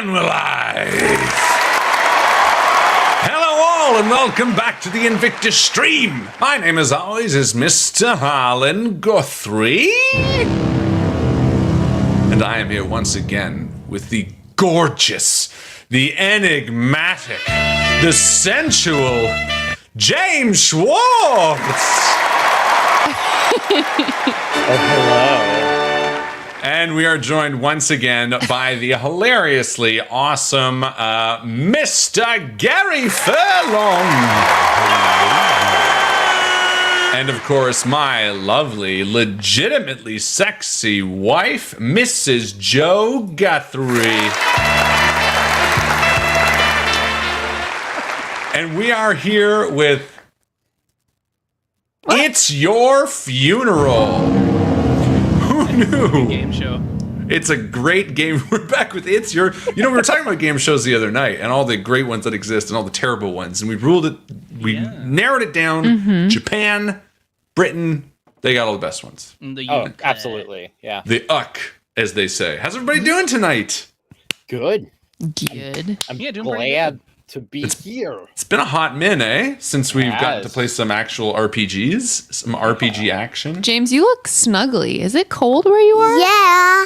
And we're live! Hello all and welcome back to the INVICTUS stream! My name as always is Mr. Harlan Guthrie. And I am here once again with the gorgeous, the enigmatic, the sensual James Schwartz! Hello. And we are joined once again by the hilariously awesome Mr. Gary Furlong. And of course, my lovely, legitimately sexy wife, Mrs. Jo Guthrie. And we are here with It's Your Funeral. Who knew? Game show. It's a great game. We're back with It's Your... You know, we were talking about game shows the other night and all the great ones that exist and all the terrible ones. And we ruled it... We narrowed it down. Mm-hmm. Japan, Britain, they got all the best ones. Absolutely. Yeah. The as they say. How's everybody doing tonight? Good. Good. I'm doing glad to be here. It's been a hot minute, since we've gotten to play some actual RPGs, some RPG action. James, you look snuggly. Is it cold where you are? Yeah.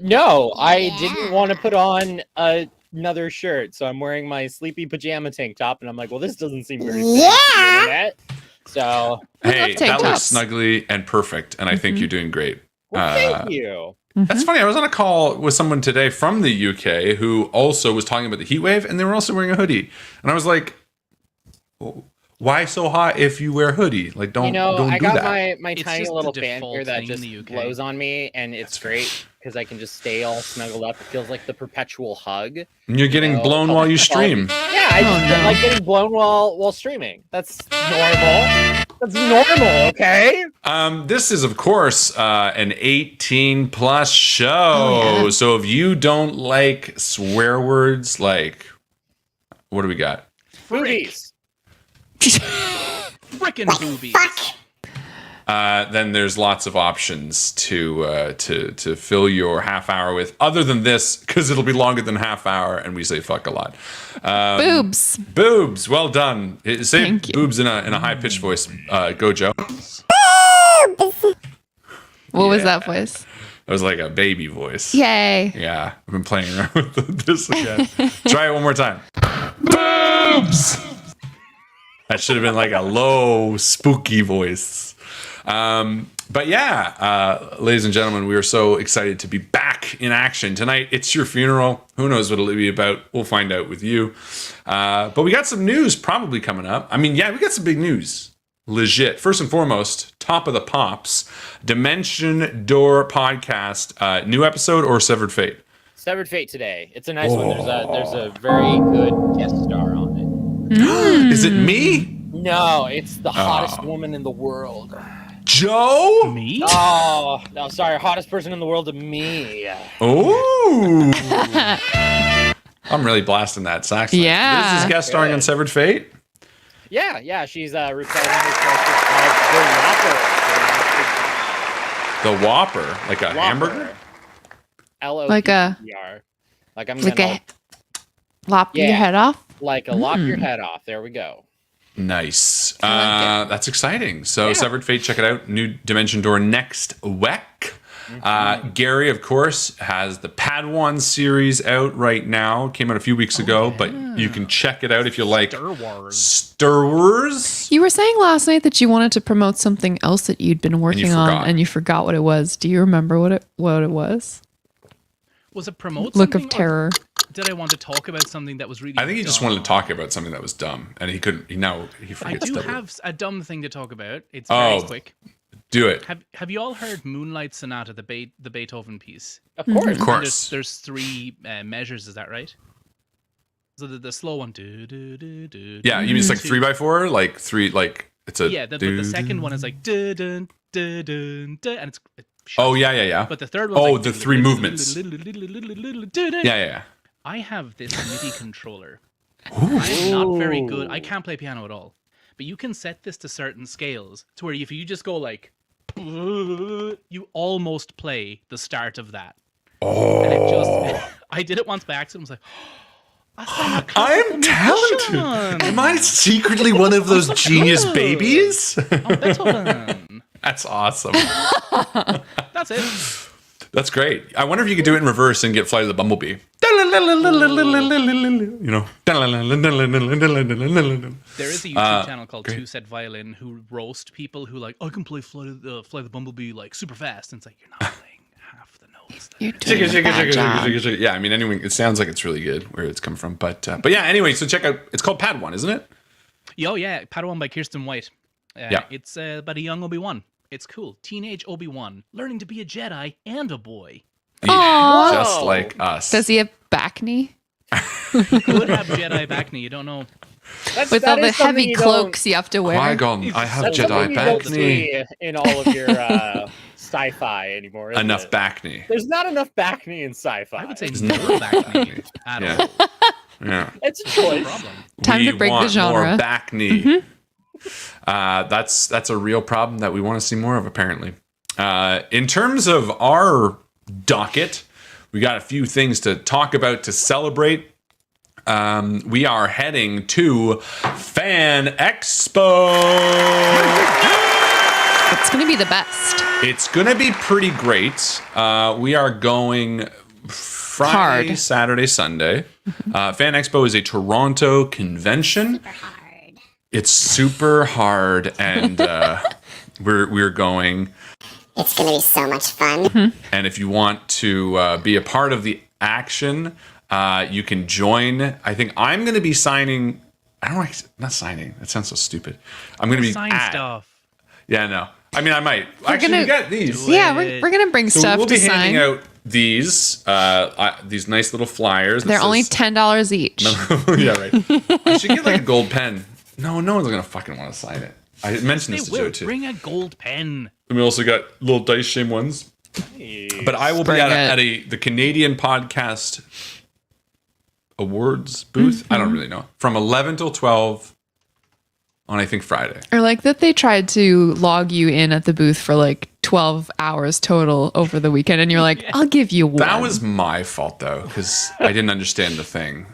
No, I didn't want to put on another shirt, so I'm wearing my sleepy pajama tank top, and I'm like, well, this doesn't seem very fancy on the internet. So, hey, that looks tops. snuggly and perfect, and I think you're doing great. well, thank you. That's funny. I was on a call with someone today from the UK who also was talking about the heat wave, and they were also wearing a hoodie. And I was like, why so hot if you wear a hoodie? Like, don't I do got that. my It's tiny just little the fan default here that thing in just the UK. blows on me, and it's great because I can just stay all snuggled up. It feels like the perpetual hug. And you're getting blown while you stream. Yeah, I just like getting blown while streaming. That's normal. That's normal, okay? This is, of course, an 18-plus show. Oh, yeah. So if you don't like swear words, like, what do we got? Boobies. Frickin' boobies. Then there's lots of options to fill your half hour with, other than this, because it'll be longer than half hour, and we say fuck a lot. Boobs. Boobs, well done. Say Thank you. boobs in a high pitched voice. Go, Joe. What was that voice? That was like a baby voice. Yay. Yeah, I've been playing around with this again. Try it one more time. Boobs. That should have been like a low, spooky voice. But yeah, ladies and gentlemen, we are so excited to be back in action tonight. It's your funeral. Who knows what it'll be about? We'll find out with you. But we got some news probably coming up. I mean, yeah, we got some big news. Legit. First and foremost, top of the pops, Dimension Door podcast, new episode or Severed Fate? Severed Fate today. It's a nice one. There's a very good guest star on it. Is it me? No, it's the hottest woman in the world. Joe? Me? Oh, no, sorry, hottest person in the world to me. Oh. I'm really blasting that saxophone. Yeah. This is guest starring on Severed Fate? Yeah, she's reprising her character as The Whopper, like a the Whopper. hamburger? L-O-P-P-E-R. Like I'm Like gonna a lop your head off? lop your head off. There we go. Nice. I like That's exciting. So Severed Fate, check it out. New Dimension Door next week. Gary, of course, has the Padawan series out right now. Came out a few weeks ago, but you can check it out if you like Star Wars. You were saying last night that you wanted to promote something else that you'd been working on, forgot. and you forgot what it was. Do you remember what it was? Was it promote Look something, of terror. or did I want to talk about something that was really I think he just dumb? wanted to talk about something that was dumb, and he couldn't. He I forgets do that. have a dumb thing to talk about. It's very quick. Do it. Have you all heard Moonlight Sonata, the Beethoven piece? Of course. Of course. There's three measures, is that right? So the slow one. Yeah, you mean it's like 3x4, like three, like it's a. Yeah, the second one is like and it's. Oh yeah. But the third one. Oh, like, the three movements. Yeah. Yeah. I have this MIDI controller. I'm not very good. I can't play piano at all. But you can set this to certain scales to where if you just go like, you almost play the start of that. Oh. And it just, I did it once by accident. I was like, I'm talented. Am I secretly one of those genius babies? Beethoven. That's awesome. That's it. That's great. I wonder if you could do it in reverse and get Flight of the Bumblebee. You know. There is a YouTube channel called Two Set Violin who roast people who like, I can play Flight of the Bumblebee like super fast. And it's like, you're not playing half the notes. You're doing a bad job. Yeah, I mean, anyway, it sounds like it's really good where it's come from. But yeah, anyway, so check out, it's called Padawan, isn't it? Oh, yeah. Padawan by Kirsten White. Yeah. It's about a young Obi-Wan. It's cool. Teenage Obi-Wan learning to be a Jedi and a boy. Yeah, just like us. Does he have back knee? He could have Jedi back knee. You don't know. With all the heavy cloaks you have to wear. Qui-Gon, I have That's Jedi something you don't back knee. see in all of your sci-fi anymore. Isn't Enough it? back knee. There's not enough back knee in sci-fi. I would say no back knee at Yeah. all. Yeah. It's a No choice. problem. Time to break the want genre. More back knee. That's a real problem that we want to see more of, apparently. In terms of our docket, we got a few things to talk about to celebrate. We are heading to Fan Expo. It's going to be the best. It's going to be pretty great. We are going Friday, Hard. Saturday, Sunday. Fan Expo is a Toronto convention. It's super hard, and we're going. It's going to be so much fun. And if you want to be a part of the action, you can join. I think I'm going to be signing. I don't like not signing. That sounds so stupid. I'm going to be Sign stuff. Yeah, no. I mean, I might. Actually, you got these. Yeah, we're going to bring So stuff we'll to be handing sign. out these nice little flyers. that They're only says- $10 each. Yeah, right. I should get like a gold pen. No one's gonna fucking want to sign it. I mentioned They this to Joe will too. bring a gold pen. And we also got little dice shame ones. But I will be Bring at it. the Canadian Podcast Awards booth. I don't really know. From 11 till 12 on I think Friday. Or like that they tried to log you in at the booth for like 12 hours total over the weekend. And you're like, I'll give you one. That was my fault though, because I didn't understand the thing.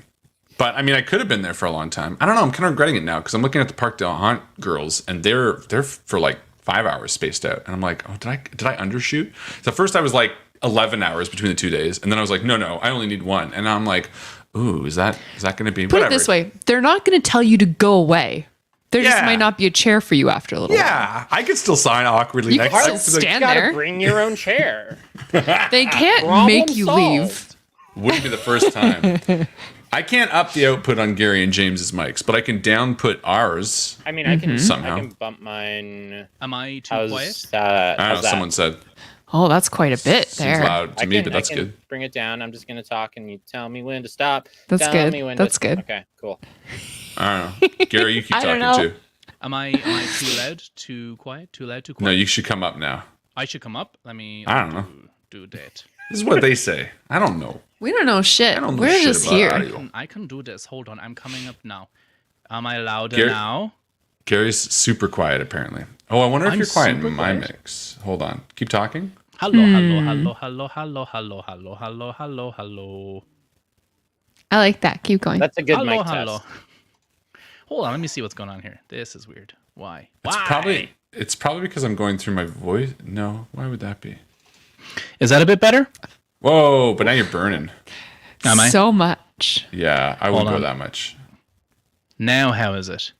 But I mean, I could have been there for a long time. I don't know. I'm kind of regretting it now because I'm looking at the Parkdale Haunt girls, and they're for like 5 hours spaced out, and I'm like, oh, did I undershoot? So first I was like 11 hours between the 2 days, and then I was like, no, I only need one, and now I'm like, ooh, is that going to be? Put whatever. it this way, they're not going to tell you to go away. There just Yeah. might not be a chair for you after a little while. Yeah, I could still sign awkwardly You next can time. still stand You gotta there. bring your own chair. They can't Problem make you solved. leave. Wouldn't be the first time. I can't up the output on Gary and James's mics, but I can down put ours. I mean, I can Somehow. I can bump mine. Am I too How's, quiet? uh, I don't know. how's that? Someone said Oh, that's quite a bit seems there. loud to me, but that's I can good. bring it down. I'm just gonna talk, and you tell me when to stop. That's Tell good. me when That's to... good. Okay, cool. I don't know. Gary, you keep I don't talking know. too. Am I too loud? Too quiet? Too loud? Too quiet? No, you should come up now. I should come up. Let me. I don't know. Do that. This is what they say. I don't know. We don't know shit. I don't know We're shit just about here. audio. I can do this. Hold on. I'm coming up now. Am I louder Gary- now? Gary's super quiet, apparently. Oh, I wonder if I'm you're quiet super in my quiet. mix. Hold on. Keep talking. Hello, hello, hello. I like that. Keep going. That's a good Hello, mic hello. test. Hold on, let me see what's going on here. This is weird. Why? It's probably because I'm going through my voice. No, why would that be? Is that a bit better? Whoa, but now you're burning. Am I? So much. Yeah, I won't Hold go on. that much. Now, how is it?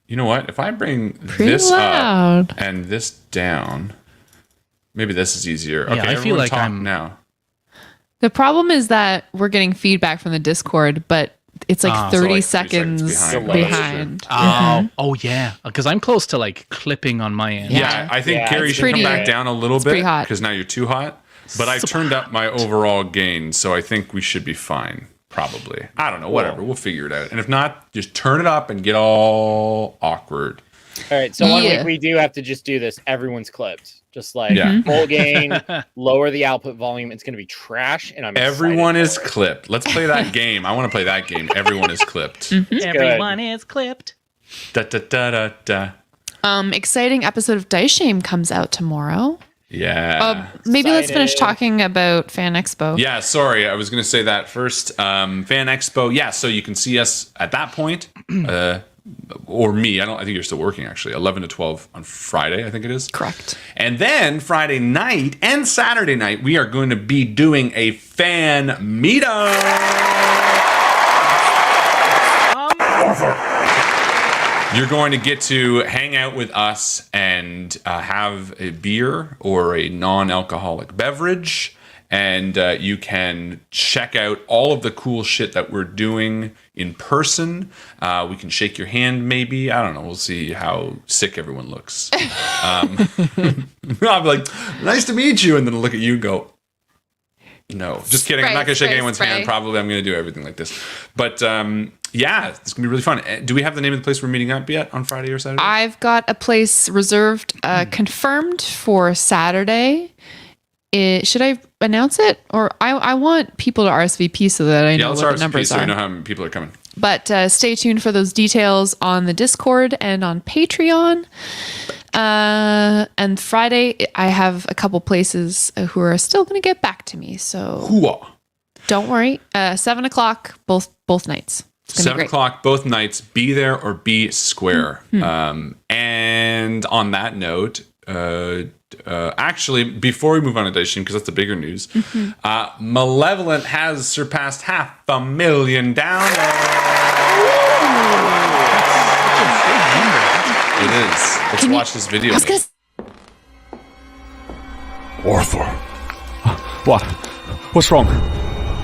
You know what? If I bring Pretty this loud. up and this down, maybe this is easier. Yeah, Okay, I feel everyone like talk I'm- now. The problem is that we're getting feedback from the Discord, but it's like Ah. 30 So, like, 3 seconds seconds behind. Oh, oh yeah. Because I'm close to like clipping on my end. Yeah, I think Yeah, Gary it's should come pretty- back down a little pretty bit hot. because now you're too hot. But I So turned up my overall gain, so I think we should be fine. Probably. I don't know. Whatever. We'll figure it out. And if not, just turn it up and get all awkward. All right, so 1 Yeah. week we do have to just do this. Everyone's clipped. Just like Yeah. full gain, lower the output volume. It's gonna be trash, and I'm excited Everyone for is it. clipped. Let's play that game. I want to play that game. Everyone is clipped. Everyone is clipped. Da, da, da, da, da. Exciting episode of Dice Shame comes out tomorrow. Yeah. Maybe let's finish Excited. talking about Fan Expo. Yeah, sorry. I was going to say that first. Fan Expo. Yeah, so you can see us at that point. Or me. I think you're still working, actually. 11 to 12 on Friday, I think it is. Correct. And then Friday night and Saturday night, we are going to be doing a fan meetup. You're going to get to hang out with us and have a beer or a non-alcoholic beverage. And you can check out all of the cool shit that we're doing in person. We can shake your hand, maybe. I don't know. We'll see how sick everyone looks. I'll be like, nice to meet you. And then look at you and go, no. Just kidding. I'm not going to shake anyone's hand. Probably I'm going to do everything like this. But yeah, it's going to be really fun. Do we have the name of the place we're meeting up yet on Friday or Saturday? I've got a place reserved, confirmed for Saturday. Should I announce it? Or I want people to RSVP so that I know what the numbers so are. you know how many people are coming. But stay tuned for those details on the Discord and on Patreon. And Friday, I have a couple places who are still going to get back to me. So Hooah. don't worry. 7 o'clock, both nights. 7 o'clock, both nights. Be there or be square. And on that note, actually, before we move on to Dice Stream, because that's the bigger news, Malevolent has surpassed 500,000 downloads. It is. Let's watch this video. Arthur. What? What's wrong?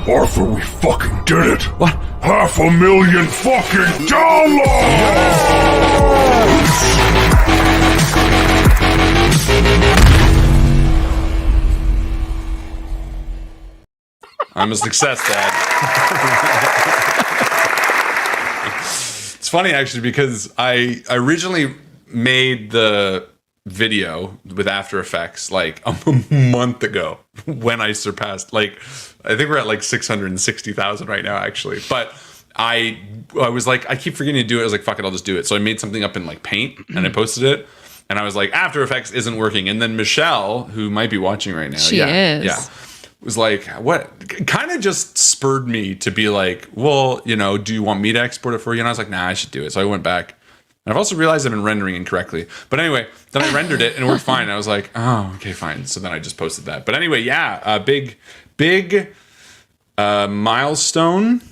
Arthur, we fucking did it. What? 500,000 fucking downloads! I'm a success, Dad. It's funny, actually, because I originally made the video with After Effects like a month ago when I surpassed, like, I think we're at like 660,000 right now, actually. But I was like, I keep forgetting to do it. I was like, fuck it, I'll just do it. So I made something up in like Paint and I posted it. And I was like, After Effects isn't working. And then Michelle, who might be watching right now, She is. Yeah, was like, what? Kind of just spurred me to be like, well, you know, do you want me to export it for you? And I was like, nah, I should do it. So I went back. And I've also realized I've been rendering incorrectly. But anyway, then I rendered it and it worked fine. And I was like, oh, okay, fine. So then I just posted that. But anyway, yeah, big milestone.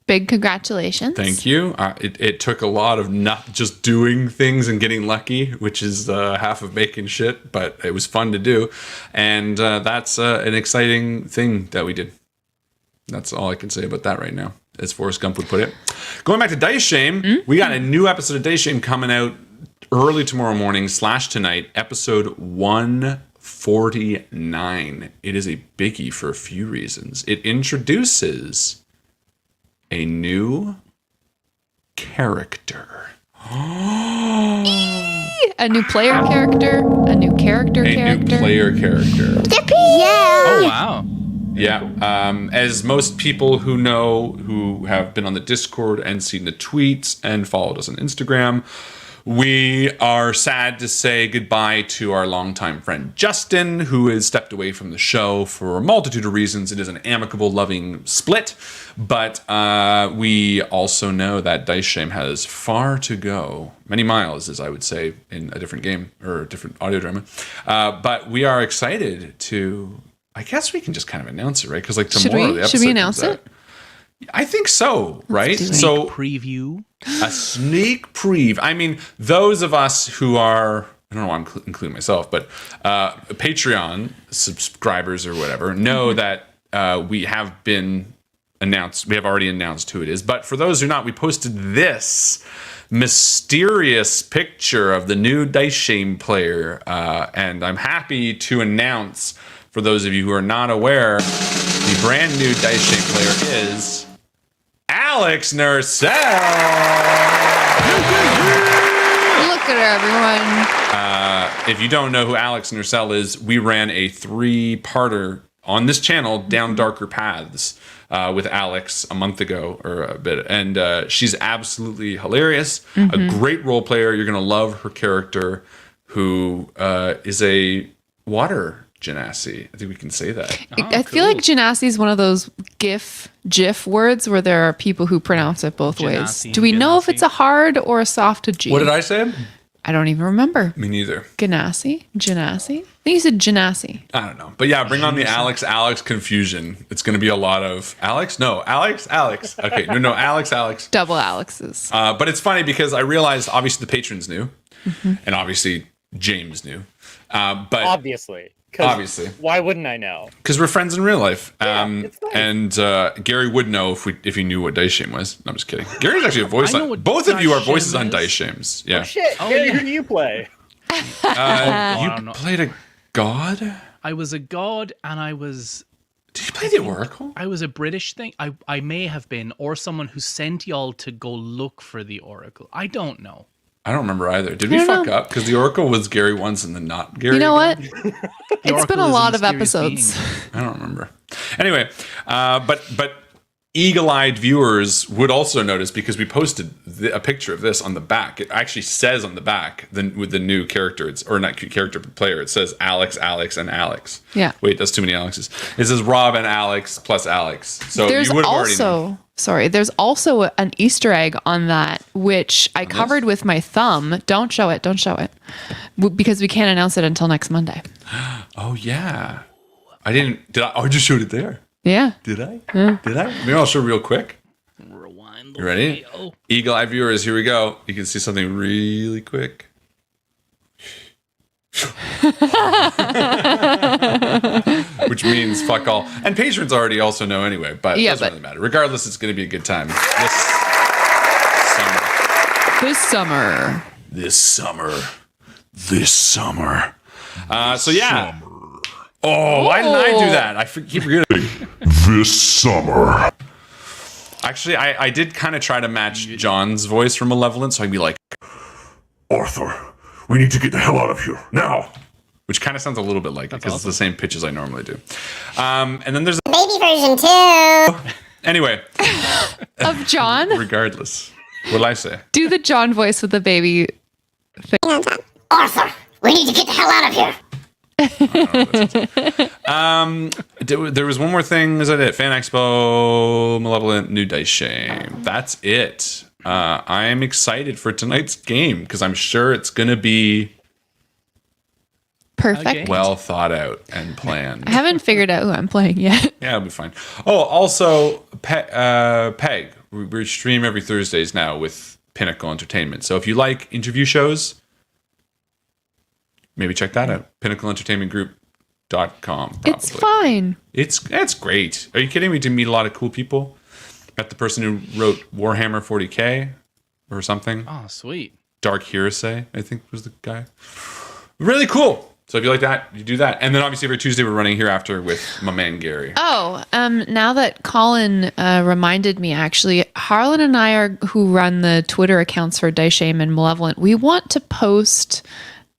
Big congratulations. Thank you. It took a lot of not just doing things and getting lucky, which is half of making shit, but it was fun to do. And that's an exciting thing that we did. That's all I can say about that right now, as Forrest Gump would put it. Going back to Dice Shame, we got a new episode of Dice Shame coming out early tomorrow morning / tonight, episode 149. It is a biggie for a few reasons. It introduces a new character. A new player character. A new character. New player character. Oh, wow. Yeah. As most people who know, who have been on the Discord and seen the tweets and followed us on Instagram, we are sad to say goodbye to our longtime friend Justin, who has stepped away from the show for a multitude of reasons. It is an amicable, loving split, but we also know that Dice Shame has far to go, many miles, as I would say, in a different game or a different audio drama. But we are excited to, I guess we can just kind of announce it, right? Because like tomorrow, the episode should we announce it? I think so, right? do it. So Preview. a sneak preview. I mean, those of us who are, I don't know why I'm including myself, but Patreon subscribers or whatever know that we have already announced who it is. But for those who are not, we posted this mysterious picture of the new Dice Shame player. And I'm happy to announce, for those of you who are not aware, the brand new Dice Shame player is Alex Nursell. Look at her, everyone. If you don't know who Alex Nursell is, we ran a 3-parter on this channel, Down Darker Paths, with Alex a month ago or a bit. And she's absolutely hilarious, a great role player. You're going to love her character, who is water genasi. I think we can say that. I feel like genasi is one of those GIF words where there are people who pronounce it both ways. Genasi, Do we know if genasi. it's a hard or a soft G? What did I say? I don't even remember. Me neither. Genasi? I think you said genasi. I don't know. But yeah, bring on the Alex confusion. It's going to be a lot of Alex. No, Alex. Okay, no, Alex. Double Alexes. But it's funny because I realized obviously the patrons knew, and obviously James knew. But Obviously. Obviously. Why wouldn't I know? because we're friends in real life. It's nice. And Gary would know if he knew what Dice Shame was. No, I'm just kidding. Gary's actually a voice I know on. what Both of you are Dice Shame voices on is. Dice Shames. Yeah. Shit, Gary, who do you play? You don't know. played a god? I was a god, and I was Did you play the Oracle? a British thing. I may have been, or someone who sent y'all to go look for the Oracle. I don't know. I don't remember either. Did we don't fuck know. up? Because the Oracle was Gary once and then not Gary. You know again? what? It's been a Oracle is lot of mysterious episodes. being. I don't remember. Anyway, but eagle-eyed viewers would also notice because we posted a picture of this on the back. It actually says on the back with the new character, or not character but player. It says Alex, and Alex. Yeah. Wait, that's too many Alexes. It says Rob and Alex plus Alex. So There's you would have already known. also there's also an Easter egg on that, which I covered with my thumb. Don't show it. Because we can't announce it until next Monday. Oh yeah. I didn't. Did I? Oh, I just showed it there. Yeah. Did I? Did I? Maybe I'll show real quick. Rewind. You ready? video. Eagle-eyed viewers, here we go. You can see something really quick. Which means fuck all. And patrons already also know anyway, but it doesn't really matter. Regardless, it's going to be a good time this summer. So yeah. Oh, why didn't I do that? I keep forgetting. This summer. Actually, I did kind of try to match John's voice from Malevolent, so I'd be like, Arthur, we need to get the hell out of here. Now. which kind of sounds a little bit like it because it's the same pitch as I normally do. And then there's Baby version 2. anyway, Of John? regardless, what'll I say? Do the John voice with the baby. Arthur, we need to get the hell out of here. There was one more thing. Is that it? Fan Expo, Malevolent, New Dice Shame. That's it. I'm excited for tonight's game because I'm sure it's going to be Perfect. Okay. well thought out and planned. I haven't figured out who I'm playing yet. Yeah, it'll be fine. Oh, also, Peg. We stream every Thursdays now with Pinnacle Entertainment. So if you like interview shows, maybe check that out. PinnacleEntertainmentGroup.com. It's fine. It's great. Are you kidding me? To meet a lot of cool people. Met the person who wrote Warhammer 40K or something. Oh, sweet. Dark Heresy, I think was the guy. Really cool. So if you like that, you do that. And then obviously every Tuesday we're running Hereafter with my man Gary. Oh, now that Colin reminded me, actually, Harlan and I who run the Twitter accounts for Dice Shame and Malevolent, we want to post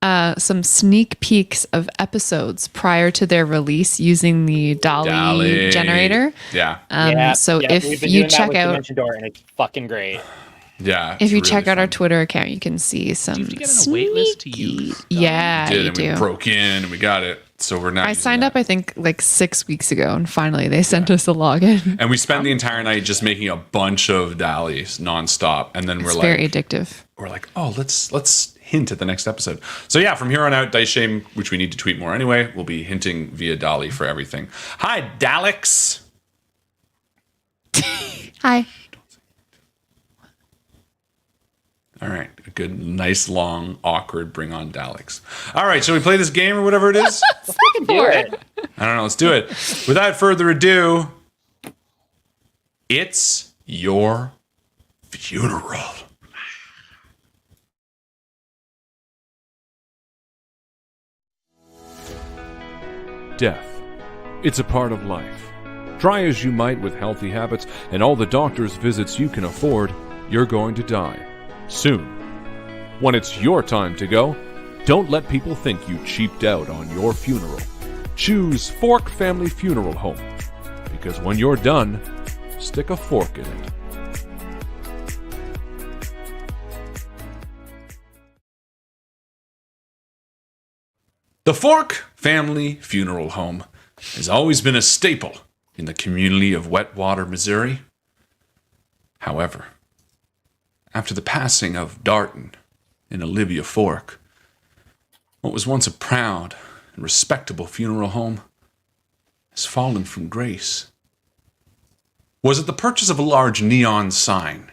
some sneak peeks of episodes prior to their release using the DALL-E generator. Yeah. So we've if been you doing that check with out, Dimension Door, and it's fucking great. Yeah. if you it's check really out our fun. Twitter account, you can see some. Do you have to get on a wait list to use sneaky- Yeah, We did, you and we do. broke in and we got it. So we're now I using signed that. up, I think, like 6 weeks ago, and finally they sent us a login. And we spent the entire night just making a bunch of DALLEs nonstop. And then It's very addictive. we're like, oh, let's hint at the next episode. So yeah, from here on out, Dice Shame, which we need to tweet more anyway, we'll be hinting via DALL-E for everything. Hi, Daleks. Hi. All right, a good, nice, long, awkward bring on Daleks. All right, shall we play this game or whatever it is? Do it. I don't know, let's do it. Without further ado, it's your funeral. Death. It's a part of life. Try as you might with healthy habits and all the doctor's visits you can afford, you're going to die. Soon. When it's your time to go, don't let people think you cheaped out on your funeral. Choose Fork Family Funeral Home. Because when you're done, stick a fork in it. The Fork Family Funeral Home has always been a staple in the community of Wetwater, Missouri. However, after the passing of Darton and Olivia Fork, what was once a proud and respectable funeral home has fallen from grace. Was it the purchase of a large neon sign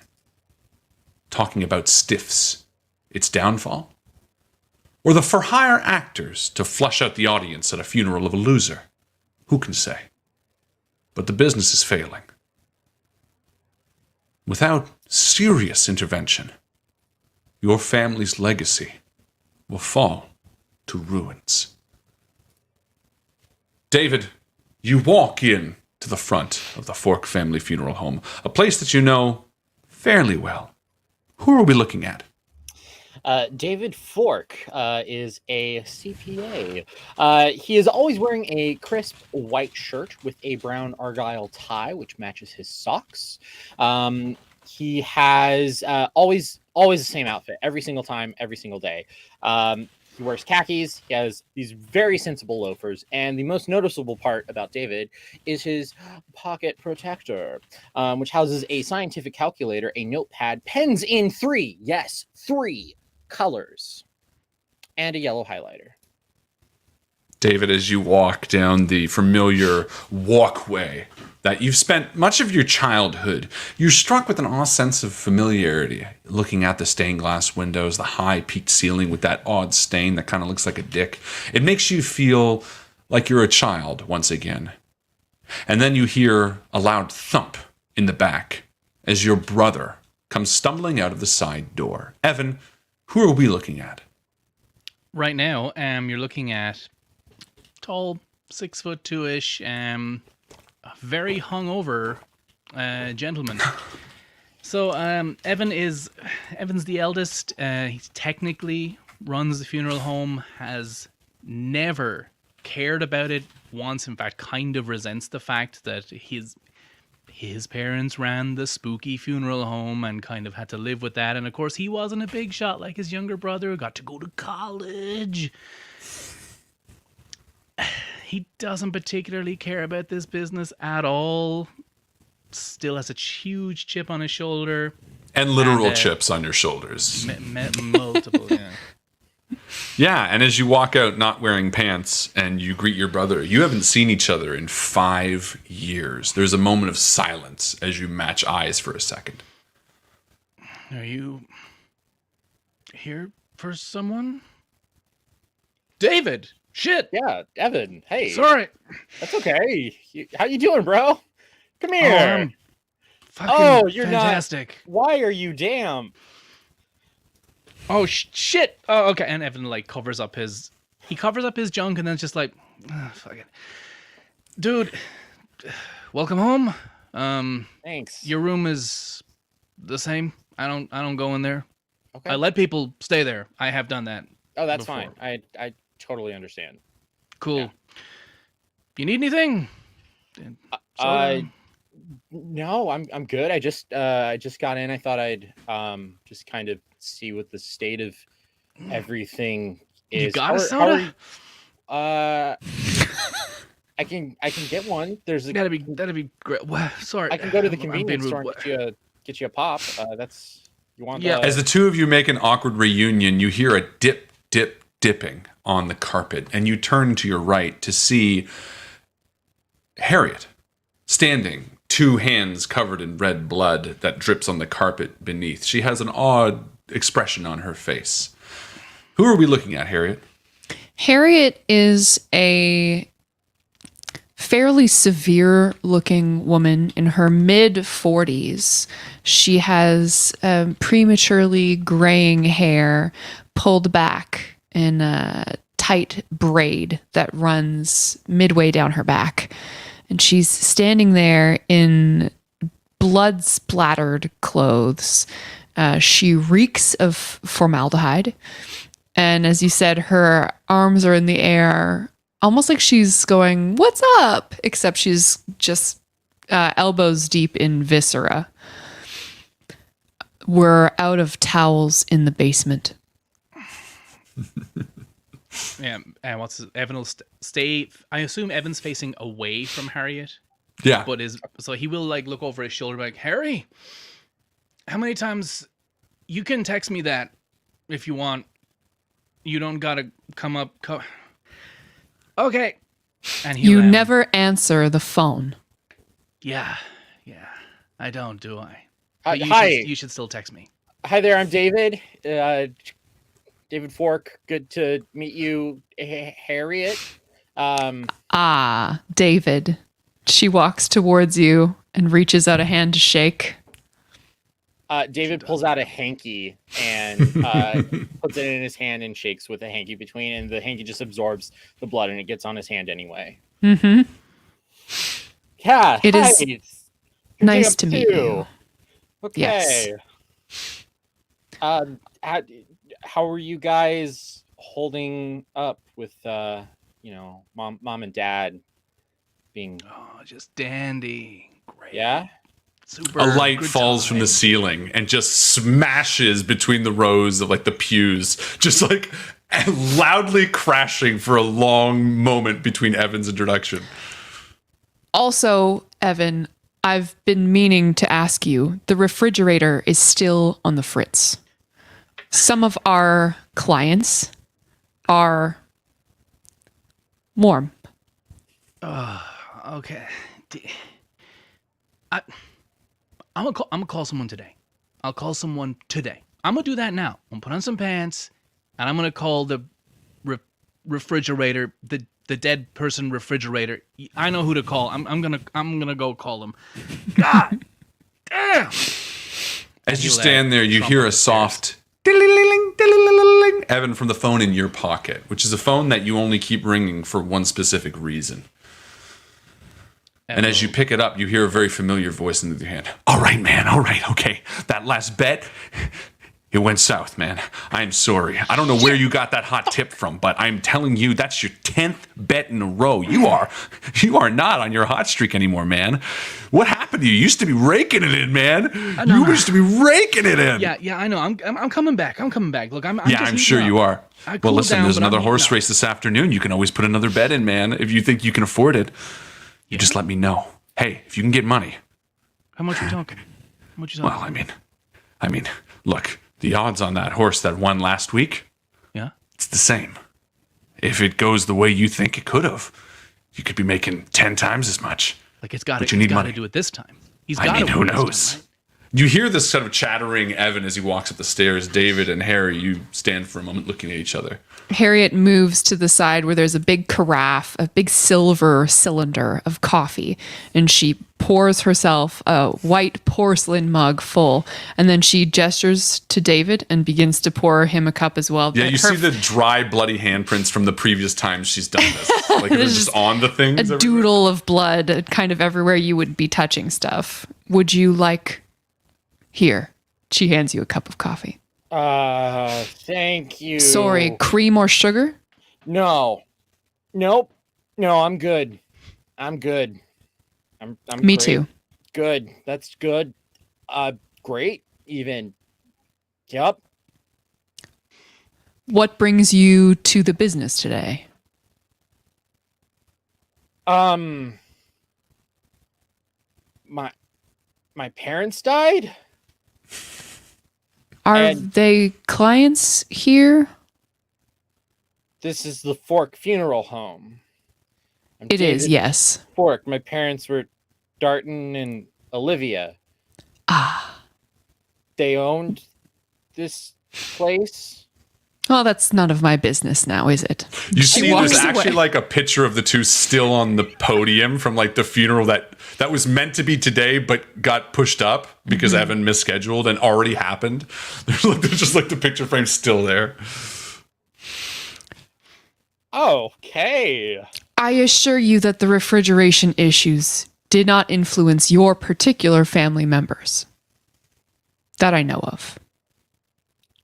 talking about stiffs, its downfall? Or the for-hire actors to flush out the audience at a funeral of a loser? Who can say? But the business is failing. Without serious intervention, your family's legacy will fall to ruins. David, you walk in to the front of the Fork Family Funeral Home, a place that you know fairly well. Who are we looking at? David Fork is a CPA. He is always wearing a crisp white shirt with a brown argyle tie, which matches his socks. He has always the same outfit every single time, every single day. He wears khakis. He has these very sensible loafers. And the most noticeable part about David is his pocket protector, which houses a scientific calculator, a notepad, pens in 3 colors, and a yellow highlighter. David, as you walk down the familiar walkway that you've spent much of your childhood, you're struck with an odd sense of familiarity, looking at the stained glass windows, the high peaked ceiling with that odd stain that kind of looks like a dick. It makes you feel like you're a child once again. And then you hear a loud thump in the back as your brother comes stumbling out of the side door. Evan, who are we looking at? Right now, you're looking at tall, 6'2" very hungover gentleman. So Evan's the eldest. He technically runs the funeral home, has never cared about it once. In fact, kind of resents the fact that his parents ran the spooky funeral home and kind of had to live with that. And of course, he wasn't a big shot like his younger brother, got to go to college. He doesn't particularly care about this business at all. Still has a huge chip on his shoulder. And literal chips on your shoulders. Multiple, yeah. Yeah, and as you walk out not wearing pants and you greet your brother, you haven't seen each other in 5 years. There's a moment of silence as you match eyes for a second. Are you here for someone? David! Shit! Yeah, Evan. Hey. Sorry. That's okay. How you doing, bro? Come here. Fucking you're fantastic. not. Why are you damn? Oh shit! Oh, okay. And Evan covers up his junk, and then it's just like, fuck it, dude. Welcome home. Thanks. Your room is the same. I don't go in there. Okay. I let people stay there. I have done that. Oh, that's before. fine. I totally understand. Cool. Yeah. You need anything? No, I'm good. I just got in. I thought I'd just kind of see what the state of everything is. You got a soda? I can get one. That'd be great. Well, sorry. I can go to the convenience store and get you a pop. You want? Yeah. As the two of you make an awkward reunion, you hear a dipping on the carpet, and you turn to your right to see Harriet standing, 2 hands covered in red blood that drips on the carpet beneath. She has an odd expression on her face. Who are we looking at, Harriet? Harriet is a fairly severe looking woman in her mid 40s. She has prematurely graying hair pulled back in a tight braid that runs midway down her back. And she's standing there in blood splattered clothes. She reeks of formaldehyde. And as you said, her arms are in the air, almost like she's going, "What's up?" Except she's just elbows deep in viscera. We're out of towels in the basement. Yeah, and Evan will stay. I assume Evan's facing away from Harriet, Yeah. but so he will like look over his shoulder, like, Harry, how many times you can text me that if you want. You don't gotta come up. Okay. And You never answer the phone. Yeah, I don't, do I? Hi. You should still text me. Hi there, I'm David. David Fork. Good to meet you, Harriet. David. She walks towards you and reaches out a hand to shake. David pulls out a hanky and puts it in his hand and shakes with a hanky between, and the hanky just absorbs the blood and it gets on his hand anyway. Mm-hmm. Yeah, It is Good nice day to meet you. Okay. Yes. How are you guys holding up with mom and dad being just dandy. Great. Yeah? Super. A light good falls from the time. ceiling and just smashes between the rows of like the pews, just like loudly crashing for a long moment between Evan's introduction. Also, Evan, I've been meaning to ask you, the refrigerator is still on the fritz. Some of our clients are warm. Okay. I'm gonna call someone today. I'll call someone today. I'm gonna do that now. I'm gonna put on some pants, and I'm gonna call the refrigerator, the dead person refrigerator. I know who to call. I'm gonna go call him. God damn! As you stand there, you hear a soft ding-a-ling, ding-a-ling, Evan, from the phone in your pocket, which is a phone that you only keep ringing for one specific reason. And as you pick it up, you hear a very familiar voice in your hand. All right, man. All right. Okay. That last bet, it went south, man. I'm sorry. I don't know where you got that hot tip from, but I'm telling you, that's your 10th bet in a row. You are not on your hot streak anymore, man. What happened to you? You used to be raking it in, man. You used to be raking it in. Yeah, I know. I'm coming back. Look, I'm sure you are. Well, listen, there's another horse race. race this afternoon. You can always put another bet in, man, if you think you can afford it. You just let me know. Hey, if you can get money. How much are we talking? Well, I mean, look, the odds on that horse that won last week, Yeah. it's the same. If it goes the way you think it could have, you could be making 10 times as much. Like it's got But you need money. to do it this time. Who knows? You hear this sort of chattering Evan as he walks up the stairs. David and Harry, you stand for a moment looking at each other. Harriet moves to the side where there's a big carafe, a big silver cylinder of coffee, and she pours herself a white porcelain mug full, and then she gestures to David and begins to pour him a cup as well. Yeah, But you see the dry, bloody handprints from the previous times she's done this. Like it was just on the things. a everywhere. doodle of blood kind of everywhere you would be touching stuff. Would you like... Here, she hands you a cup of coffee. Thank you. Sorry, cream or sugar? No. Nope. No, I'm good. I'm Me great. too. Good. That's good. Great even. Yep. What brings you to the business today? My parents died? Are they clients here? This is the Fork Funeral Home. It is, yes. Fork. My parents were Darton and Olivia. They owned this place. Well, that's none of my business now, is it? You She see, there's walks actually away. like a picture of the two still on the podium from like the funeral that was meant to be today, but got pushed up because Evan misscheduled and already happened. There's just like the picture frame still there. Okay. I assure you that the refrigeration issues did not influence your particular family members. That I know of.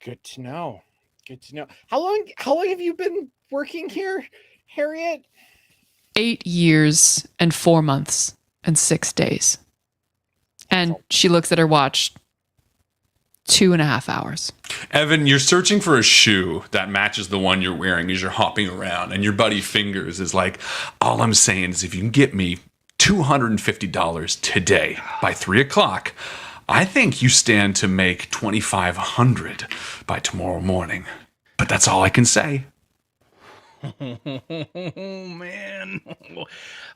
Good to know. Good to know. How long have you been working here, Harriet? 8 years and 4 months and 6 days. And she looks at her watch. 2.5 hours. Evan, you're searching for a shoe that matches the one you're wearing as you're hopping around, and your buddy Fingers is like, all I'm saying is if you can get me $250 today by 3 o'clock, I think you stand to make $2,500 by tomorrow morning. But that's all I can say. Oh, man.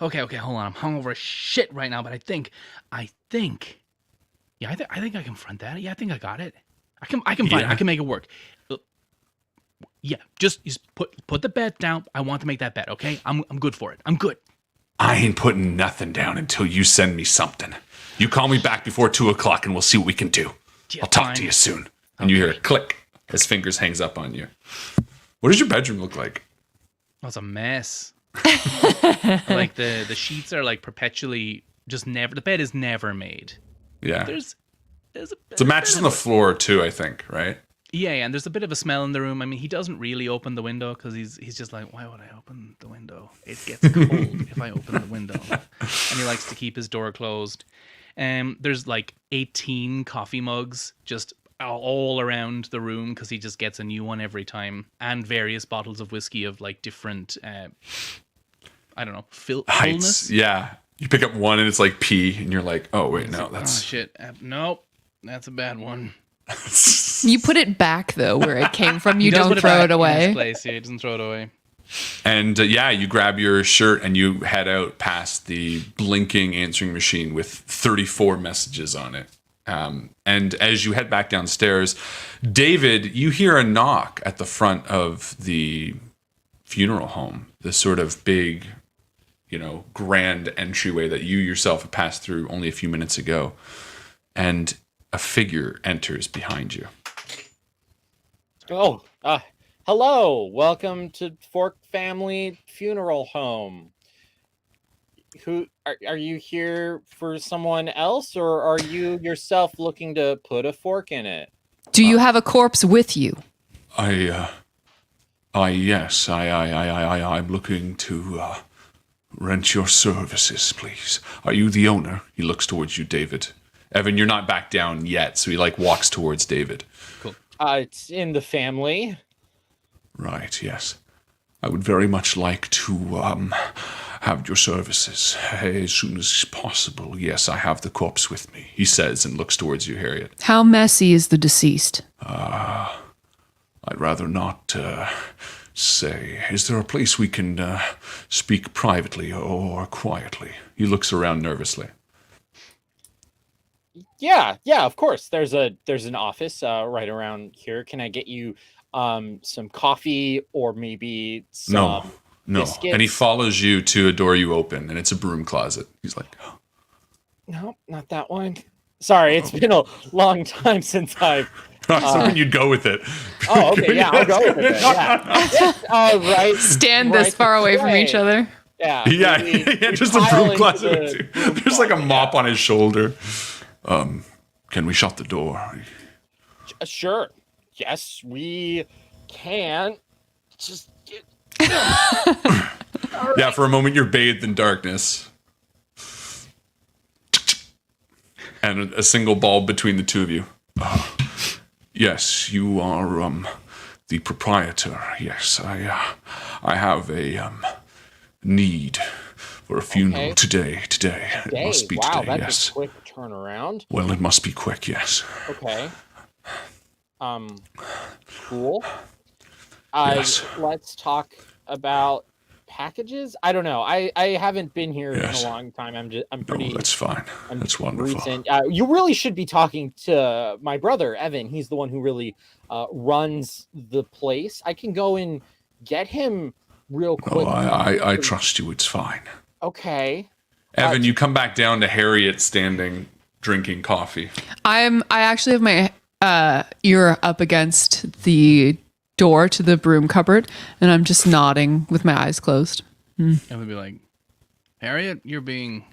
Okay, hold on. I'm hungover as shit right now, but I think, yeah, I think I can front that. Yeah, I think I got it. I can find it. I can make it work. Yeah, just put the bet down. I want to make that bet, okay? I'm good for it. I'm good. I ain't putting nothing down until you send me something. You call me back before 2 o'clock and we'll see what we can do. Yeah, I'll talk fine. to you soon. And you hear a click as Fingers hangs up on you. What does your bedroom look like? Oh, it's a mess. Like the sheets are like perpetually just never. The bed is never made. Yeah. There's It's a mattress on the floor too, I think, right? Yeah, and there's a bit of a smell in the room. I mean, he doesn't really open the window because he's just like, why would I open the window? It gets cold if I open the window. And he likes to keep his door closed. There's like 18 coffee mugs just all around the room because he just gets a new one every time, and various bottles of whiskey of like different, I don't know, Heights. fullness. Yeah. You pick up one and it's like pee, and you're like, oh, wait, no, Oh, that's... shit. Nope. That's a bad one. You put it back though, where it came from. You He does don't put throw back it in away. his place. Yeah, he doesn't throw it away. And yeah, you grab your shirt and you head out past the blinking answering machine with 34 messages on it. And as you head back downstairs, David, you hear a knock at the front of the funeral home, this sort of big, grand entryway that you yourself have passed through only a few minutes ago. And a figure enters behind you. Oh, hello. Welcome to Fork Family Funeral Home. Who are you here for someone else, or are you yourself looking to put a fork in it? Do you have a corpse with you? Yes, I'm looking to rent your services, please. Are you the owner? He looks towards you, David. Evan, you're not back down yet, so he walks towards David. Cool. It's in the family. Right, yes. I would very much like to have your services as soon as possible. Yes, I have the corpse with me, he says, and looks towards you, Harriet. How messy is the deceased? I'd rather not say. Is there a place we can speak privately or quietly? He looks around nervously. Yeah, of course. There's an office right around here. Can I get you some coffee or maybe some No. biscuits? And he follows you to a door you open, and it's a broom closet. He's like, oh. No, not that one. Sorry, it's been a long time since I've... I was hoping you'd go with it. Oh, okay, yeah, I'll go with it. Yeah. All right. Stand this far away from each other. Yeah. Yeah, we just the pile broom into closet. the broom There's like a closet, mop on his shoulder. Can we shut the door? Sure. Yes, we can. Just get... Yeah, for a moment you're bathed in darkness. And a single bulb between the two of you. Yes, you are the proprietor. Yes, I have a need for a funeral today. It must be wow, today, that's yes. a quick turnaround. Well, it must be quick, yes. Okay. Cool. Yes. Let's talk about packages. I don't know. I haven't been here Yes. in a long time. I'm No, pretty. that's fine. That's wonderful. Recent. You really should be talking to my brother Evan. He's the one who really runs the place. I can go and get him real quick. Oh, I trust you. It's fine. Okay. Evan, you come back down to Harriet standing, drinking coffee. I actually have my ear up against the door to the broom cupboard, and I'm just nodding with my eyes closed. And they'd be like, Harriet, you're being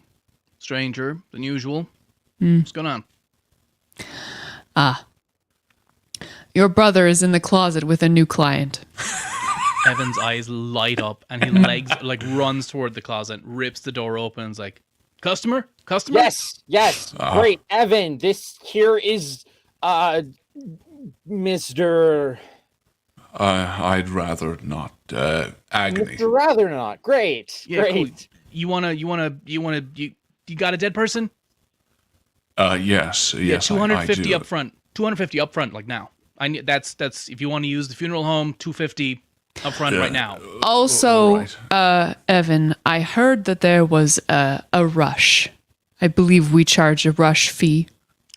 stranger than usual. What's going on? Your brother is in the closet with a new client. Evan's eyes light up and he runs toward the closet, rips the door open, and is like, Customer? Yes. Great, Evan. This here is Mr. I'd rather not. Agony. Mr. Rather not. Great. Yeah, Great. cool. You got a dead person? Yes. Yes, 250 I do. up front. 250 up front, like now. I need that's if you want to use the funeral home, 250 up front right now. Also, Right. Evan, I heard that there was a rush. I believe we charge a rush fee.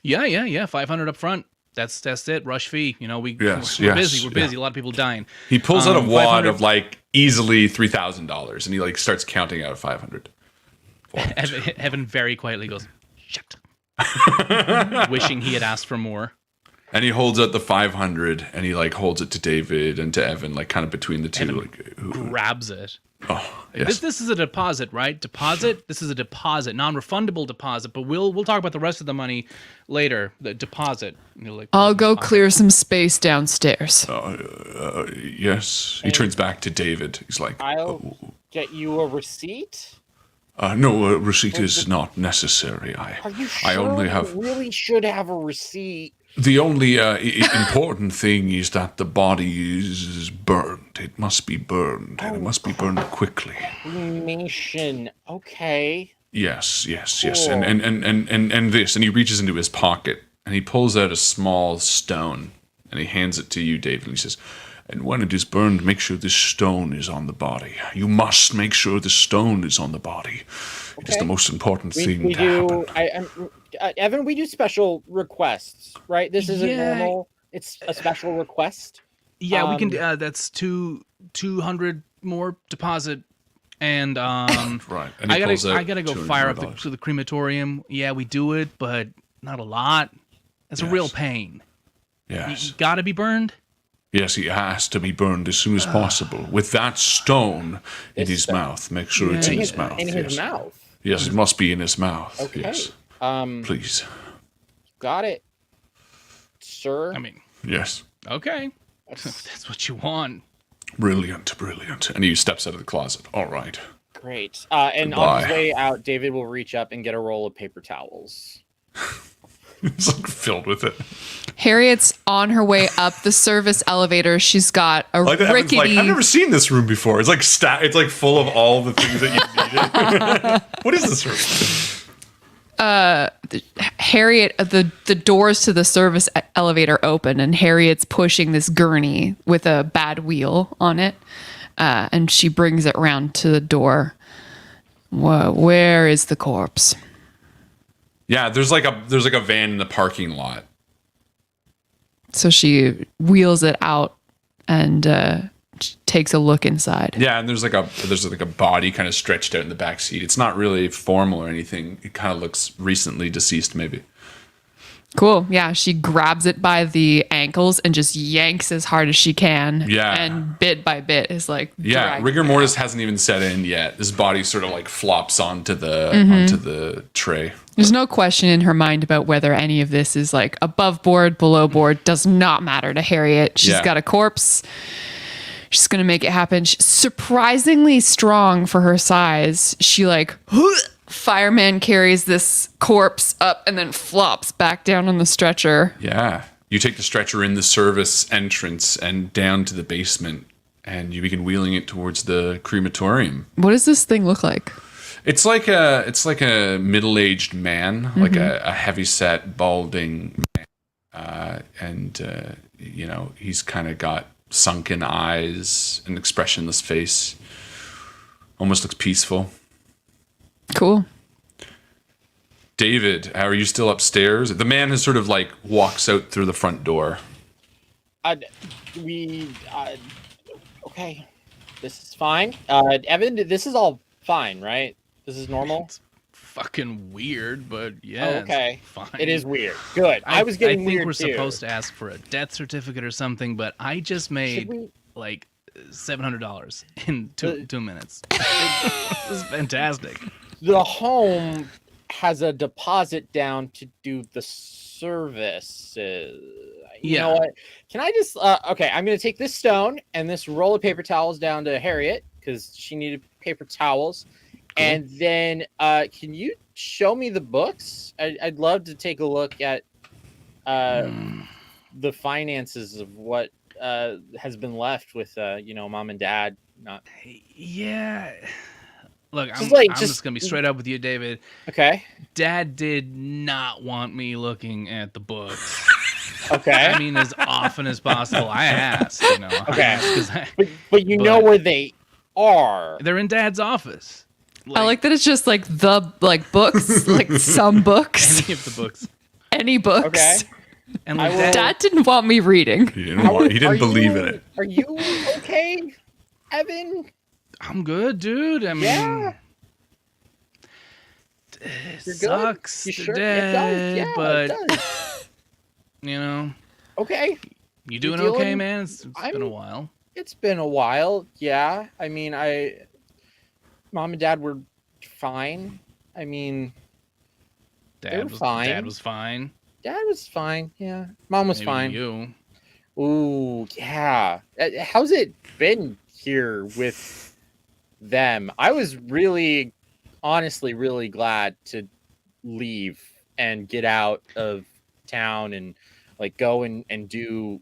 Yeah. 500 up front. That's it. Rush fee. You know, we're Yes, busy. We're yeah. busy. A lot of people dying. He pulls out a wad 500 of like easily $3,000, and he like starts counting out 500. Evan very quietly goes, shit. Wishing he had asked for more. And he holds out the 500, and he like holds it to David and to Evan, like kind of between the two. Evan like, grabs it. oh, yes. This is a deposit, right? Deposit. This is a deposit, non-refundable deposit. But we'll talk about the rest of the money later. The deposit. And you're like, I'll go clear some space downstairs. Yes. He turns back to David. He's like, I'll get you a receipt. no, a receipt is not necessary. Are you sure I only have. you really should have a receipt? The only important thing is that the body is burned. It must be burned, and it must be burned quickly. Cremation. Okay. Yes. Cool. And this, and he reaches into his pocket, and he pulls out a small stone, and he hands it to you, David, and he says, and when it is burned, make sure this stone is on the body. You must make sure the stone is on the body. It is the most important thing We to happen. Evan, we do special requests, right? This isn't Yeah. normal. It's a special request. yeah, we can. That's 200 more deposit, and Right. And he pulls out I gotta go fire up $200. to the crematorium. Yeah, we do it, but not a lot. It's a real pain. Yes. You gotta be burned. Yes, he has to be burned as soon as possible. With that stone in his mouth. Make sure it's in his mouth. In his yes. mouth. Yes, it must be in his mouth. Okay. Yes. Please. Got it, sir. I mean, Yes. okay, that's what you want. Brilliant. And he steps out of the closet. All right. Great. And on his Goodbye. way out, David will reach up and get a roll of paper towels. It's like filled with it. Harriet's on her way up the service elevator. She's got a Like that happens, rickety. like, I've never seen this room before. It's like it's like full of all the things that you needed. What is this room? Harriet, the doors to the service elevator open, and Harriet's pushing this gurney with a bad wheel on it, and she brings it round to the door. Where is the corpse? Yeah, there's like a van in the parking lot. So she wheels it out and takes a look inside. Yeah, and there's like a body kind of stretched out in the back seat. It's not really formal or anything. It kind of looks recently deceased, maybe. Cool. Yeah, she grabs it by the ankles and just yanks as hard as she can. Yeah. And bit by bit is like Yeah, dragging rigor it mortis out. hasn't even set in yet. This body sort of like flops onto the tray. There's no question in her mind about whether any of this is like above board, below board. Does not matter to Harriet. She's Yeah. got a corpse. She's going to make it happen. She's surprisingly strong for her size. She like, fireman carries this corpse up and then flops back down on the stretcher. Yeah. You take the stretcher in the service entrance and down to the basement, and you begin wheeling it towards the crematorium. What does this thing look like? It's like a middle-aged man, like a heavy-set, balding man. And you know, he's kind of got sunken eyes, an expressionless face. Almost looks peaceful. Cool. David, how are you still upstairs? The man has sort of like walks out through the front door. Okay, this is fine. Evan, this is all fine, right? This is normal. It's fucking weird, but yeah. Oh, okay, it's fine. it is weird. Good. I was getting I think weird we're too. supposed to ask for a death certificate or something, but I just made we- like $700 in two minutes. This is fantastic. The home has a deposit down to do the services. You know what? Can I just okay, I'm gonna take this stone and this roll of paper towels down to Harriet because she needed paper towels. Cool. And then can you show me the books? I'd love to take a look at the finances of what has been left with mom and dad. Not Yeah. Look, Just I'm just gonna be straight up with you, David. okay. Dad did not want me looking at the books. Okay. I mean, as often as possible. I asked, you know. Okay. I asked 'cause But you know where they are. they're in Dad's office. I like that it's just like the books, like some books, any of the books. any books. Okay. And like Dad didn't want me reading. He didn't believe in it. Are you okay, Evan? I'm good, dude. I mean, Yeah. it You're good? sucks You to sure? death, It does. Yeah, but it does. you know, Okay. you doing dealing- okay, man? It's been a I'm- while. It's been a while. Yeah. I mean, mom and dad were fine. I mean, were fine. Dad was fine. dad was fine. Yeah. Mom was Maybe fine. You. Ooh, yeah. How's it been here with them? I was honestly really glad to leave and get out of town and like go and do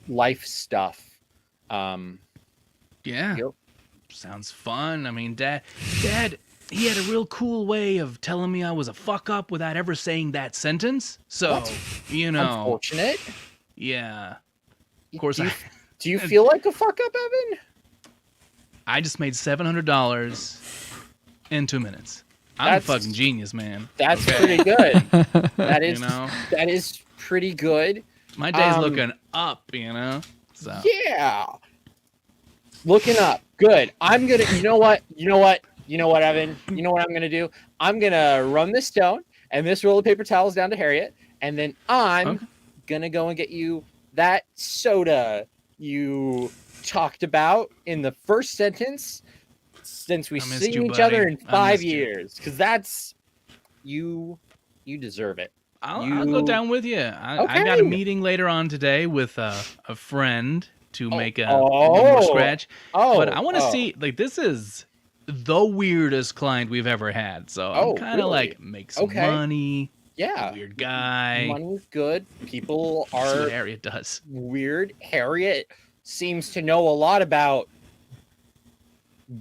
life stuff. Yeah. Yep. Sounds fun. I mean, Dad, he had a real cool way of telling me I was a fuck up without ever saying that sentence. So, That's you know, unfortunate. yeah. Of course, Do you feel like a fuck up, Evan? I just made $700 in 2 minutes. I'm a That's- fucking genius, man. That's pretty good. That is You know? that is pretty good. My day's Um, looking up, you know? So, Yeah. Looking up. Good. I'm gonna you know what, Evan? You know what I'm gonna do? I'm gonna run this stone and this roll of paper towels down to Harriet, and then I'm Okay. gonna go and get you that soda you talked about in the first sentence since we I missed seen you, each other buddy. in I 5 missed you. years. Because that's you deserve it. I'll go down with you. I got Okay. a meeting later on today with a friend to make a Oh. more scratch. Oh, But I want to see, like, this is the weirdest client we've ever had. So Oh, I'm kind of really? like, make some Okay. money. Yeah. Weird guy. Money's good. People See what are Harriet does. weird. Harriet seems to know a lot about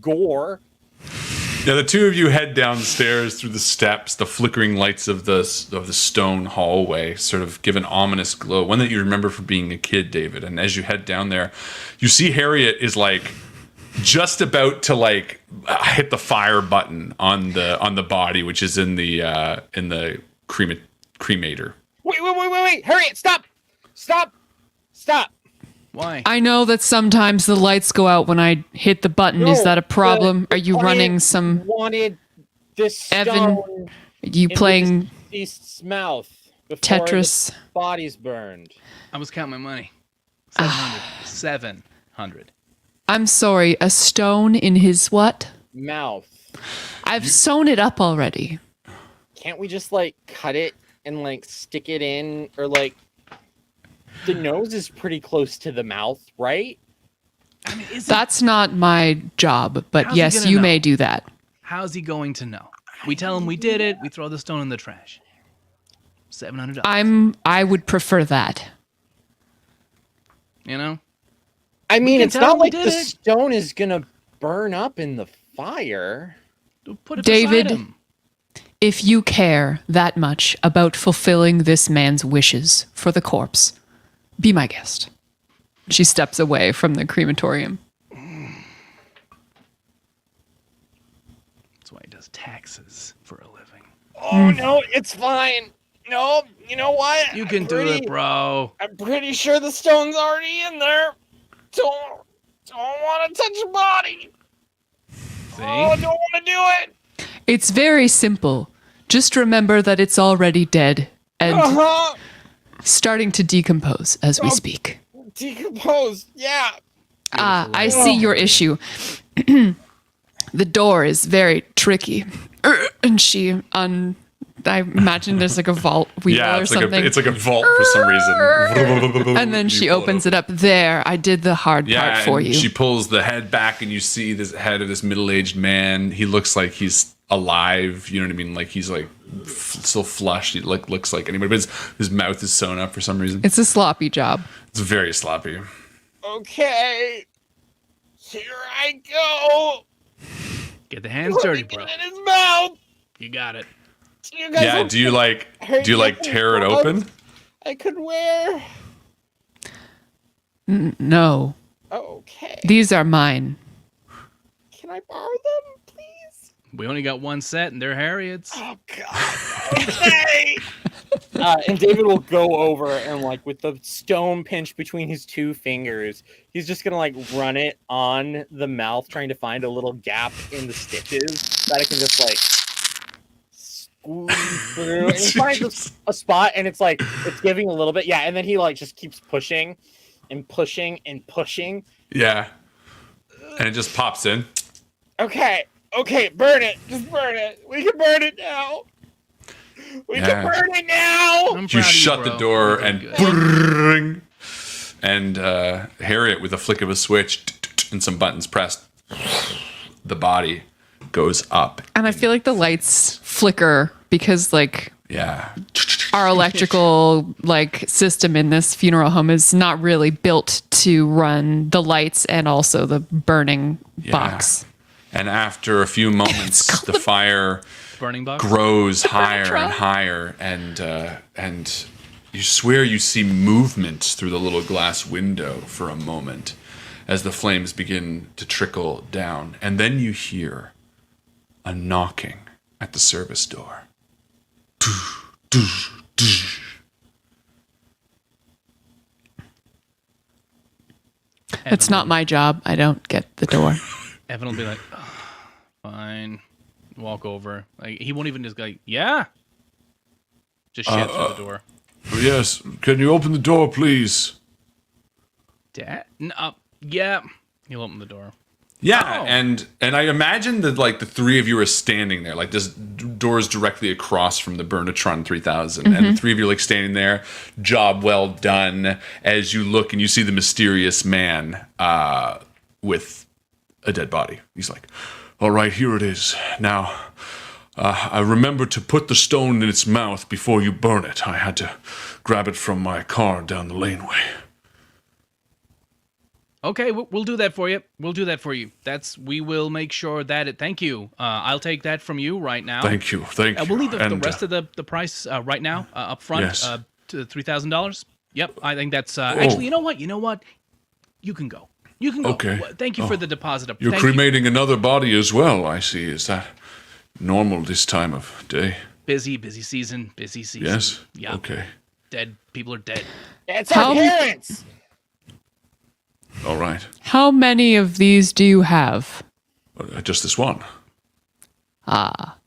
gore. Yeah, the two of you head downstairs through the steps. The flickering lights of the stone hallway sort of give an ominous glow, one that you remember from being a kid, David. And as you head down there, you see Harriet is like just about to like hit the fire button on the body, which is in the cremator. Wait. Harriet, stop. Why? I know that sometimes the lights go out when I hit the button. Is No, that a problem? the Are you client running some? wanted this Evan, stone You in playing the deceased's mouth before Tetris? the body's burned. I was counting my money. 700. 700. I'm sorry. A stone in his what? Mouth. I've sewn it up already. Can't we just like cut it and like stick it in, or like the nose is pretty close to the mouth, right? I mean, That's not my job, but How's he yes, gonna you know? may do that. how's he going to know? We tell him we did it. We throw the stone in the trash. $700. I would prefer that. You know? I mean, can it's tell not we like did the it. stone is gonna burn up in the fire. Put it David, beside him. If you care that much about fulfilling this man's wishes for the corpse, be my guest. She steps away from the crematorium. That's why he does taxes for a living. Oh no, it's fine. No, you know what? You can do it, bro. I'm pretty sure the stone's already in there. Don't want to touch your body. See? Oh, don't want to do it. It's very simple. Just remember that it's already dead and Uh-huh. starting to decompose as we speak. Decomposed. Yeah. I see your issue. The door is very tricky. And I imagine there's like a vault wheel Yeah, or it's like something. it's like a vault for some reason. And then You she pull it opens it up. There, I did the hard part for and you. she pulls the head back, and you see this head of this middle-aged man. He looks like he's alive. You know what I mean? Like he's like still flushed. He looks like anybody, but his mouth is sewn up for some reason. It's a sloppy job. It's very sloppy. Okay. Here I go. Get the hands dirty, bro. Get it in his mouth. You got it. You guys Yeah. will Do you tear it open? I could wear. No, Okay. these are mine. Can I borrow them, please? We only got one set, and they're Harriet's. Oh God. Okay. And David will go over and like with the stone pinched between his two fingers, he's just gonna like run it on the mouth, trying to find a little gap in the stitches that it can just like squeeze through. And he finds a spot, and it's like it's giving a little bit, yeah. And then he like just keeps pushing and pushing and pushing. Yeah. And it just pops in. Okay, burn it. Just burn it. We can burn it now. We can burn it now. I'm You proud of shut bro. the door You're and doing good. and Harriet, with a flick of a switch and some buttons pressed, the body goes up. And I feel like the lights flicker because like Yeah. our electrical like system in this funeral home is not really built to run the lights and also the burning box. And after a few moments, the fire Burning box. grows higher and higher, and you swear you see movement through the little glass window for a moment as the flames begin to trickle down, and then you hear a knocking at the service door. It's not my job. I don't get the door. Evan will be like, oh, fine. Walk over. Like he won't even just go, like, yeah. Just shit through the door. Yes, can you open the door, please? Dad? No, yeah. He'll open the door. Yeah, Oh. and I imagine that like the three of you are standing there, like this door is directly across from the Burnatron 3000, and the three of you are like standing there, job well done, as you look and you see the mysterious man with a dead body. He's like, All right, here it is. Now, I remember to put the stone in its mouth before you burn it. I had to grab it from my car down the laneway. Okay, we'll do that for you. We'll do that for you. We will make sure that it. Thank you. I'll take that from you right now. Thank you. We'll leave the rest of the price right now up front Yes. to $3,000. Yep, I think that's actually. You know what? You can go. You can go. Okay. Thank you for the deposit. You're Thank cremating another body as well, I see. Is that normal this time of day? Busy season. Busy season. Yes? Yeah. Okay. Dead people are dead. It's our How- parents. All right. How many of these do you have? Just this one. Ah,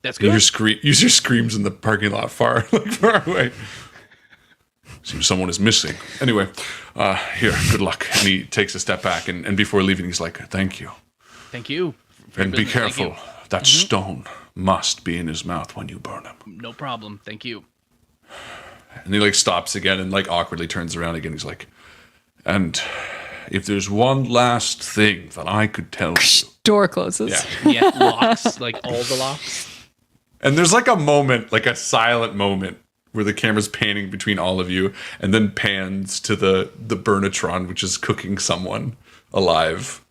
That's you good. hear screams in the parking lot far away. Seems someone is missing. Anyway, Here, good luck. and he takes a step back, and before leaving, he's like, Thank you. Thank you. for your And be business. Thank careful. you. That stone must be in his mouth when you burn him. No problem. Thank you. and he like stops again and like awkwardly turns around again. He's like, and if there's one last thing that I could tell you. door closes. Yeah. Yeah, locks, like all the locks. And there's like a moment, like a silent moment, where the camera's panning between all of you and then pans to the Burnatron, which is cooking someone alive.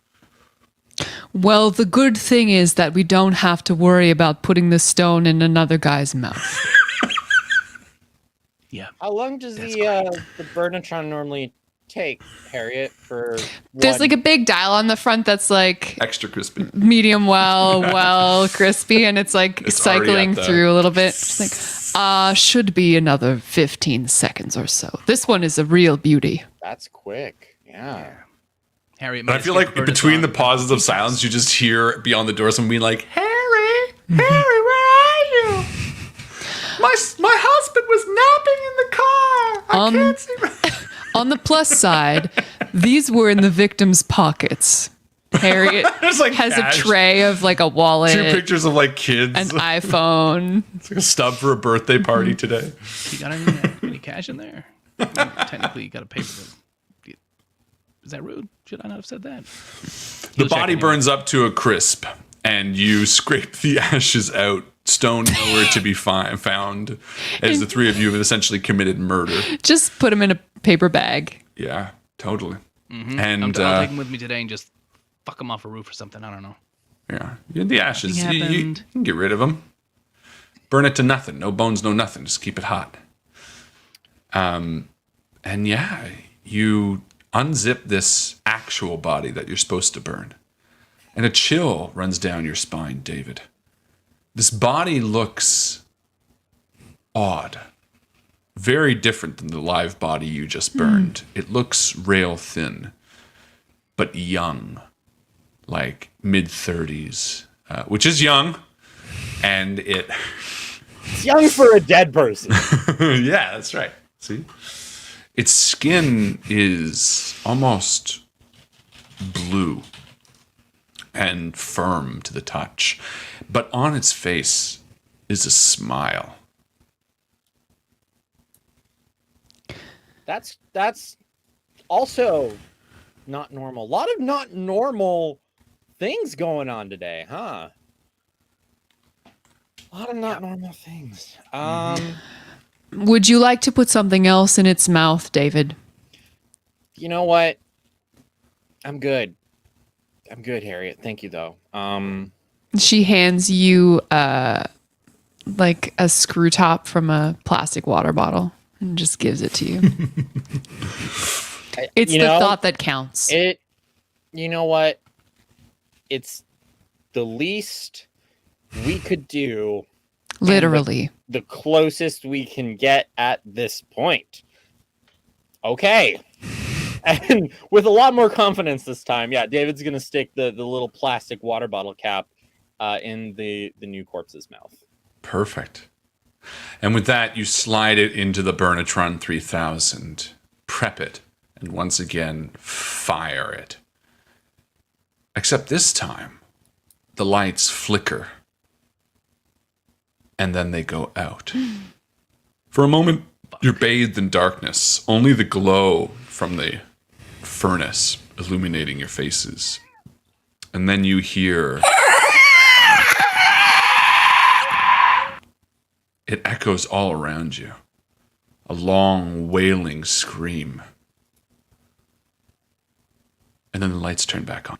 Well, the good thing is that we don't have to worry about putting the stone in another guy's mouth. Yeah. How long does the Burnatron normally take, Harriet? For There's one- like a big dial on the front that's like Extra crispy. medium well, crispy, and it's like It's already cycling at the- through a little bit. It's like, should be another 15 seconds or so. This one is a real beauty. That's quick. Yeah. Harriet. And I feel like between the pauses of silence, you just hear beyond the door someone being like, Harry, where are you? My husband was napping in the car. I can't see. On the plus side, these were in the victim's pockets. Harriet There's like has cash. a tray of like a wallet, Two pictures of like kids. an iPhone. It's like a stub for a birthday party today. You got any cash in there? Technically, you got to pay for it. Is that rude? Should I not have said that? The body burns up to a crisp, and you scrape the ashes out, stone nowhere to be found, as the three of you have essentially committed murder. Just put them in a paper bag. Yeah, totally. Mm-hmm. And I'll take them with me today and just fuck them off a roof or something. I don't know. yeah, the ashes, Nothing you happened. can get rid of them. Burn it to nothing. No bones, no nothing. Just keep it hot. And yeah, you unzip this actual body that you're supposed to burn. And a chill runs down your spine, David. This body looks odd. Very different than the live body you just burned. It looks rail thin, but young, like mid-30s, which is young. And it's young for a dead person. yeah, that's right. See? Its skin is almost blue and firm to the touch, but on its face is a smile. That's also not normal. A lot of not normal things going on today, huh? A lot of not normal things. Would you like to put something else in its mouth, David? You know what? I'm good. I'm good, Harriet. Thank you, though. She hands you like a screw top from a plastic water bottle and just gives it to you. It's the thought that counts. You know what? It's the least we could do. Literally. The closest we can get at this point. Okay. And with a lot more confidence this time, yeah, David's going to stick the little plastic water bottle cap in the new corpse's mouth. Perfect. And with that, you slide it into the Burnatron 3000, prep it, and once again, fire it. Except this time, the lights flicker, and then they go out. For a moment, you're bathed in darkness, only the glow from the furnace illuminating your faces. And then you hear... It echoes all around you. A long, wailing scream. And then the lights turn back on.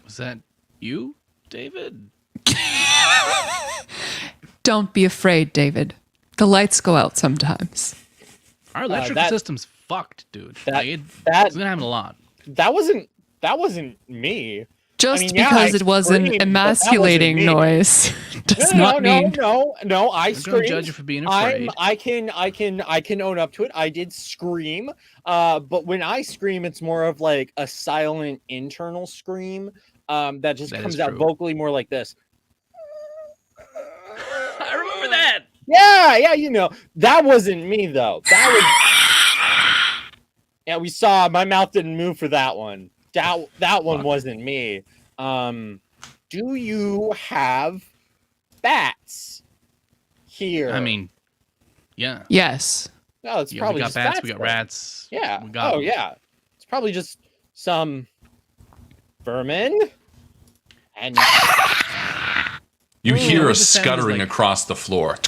Was that you, David? Don't be afraid, David. The lights go out sometimes. Our electrical system's fucked, dude. It's gonna happen a lot. That wasn't me. Just yeah, because I it was an screamed, emasculating but that wasn't me. noise does not mean. No. I I'm gonna screamed. judge you for being afraid. I can own up to it. I did scream. But when I scream, it's more of like a silent internal scream. That just comes out vocally more like this. I remember that. Yeah, you know. That wasn't me though. Yeah, we saw my mouth didn't move for that one. That one wasn't me. Do you have bats here? I mean, yeah. Yes. No, it's probably we got just bats. We got rats. Yeah. We got yeah. It's probably just some vermin. And You hear a it just sounds scuttering like- across the floor.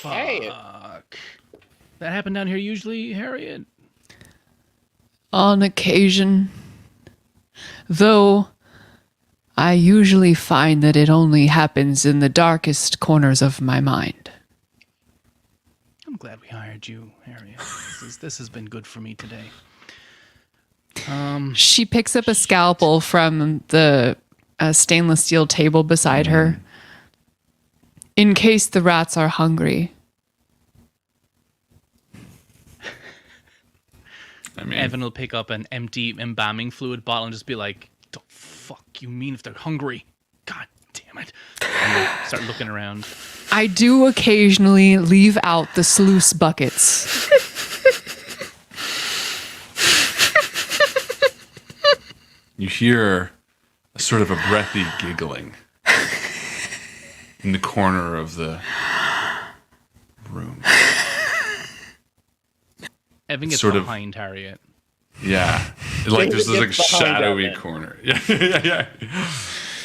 Hey. Fuck. That happened down here usually, Harriet? On occasion. Though I usually find that it only happens in the darkest corners of my mind. I'm glad we hired you, Harriet. This has been good for me today. She picks up a scalpel from the stainless steel table beside her. In case the rats are hungry. I mean, Evan will pick up an empty embalming fluid bottle and just be like, "The fuck you mean if they're hungry? God damn it!" And we'll start looking around. I do occasionally leave out the sluice buckets. you hear a sort of a breathy giggling in the corner of the room. Evan gets Sort of- behind Harriet. Yeah. Like there's this like Gets behind shadowy Evan. corner. Yeah.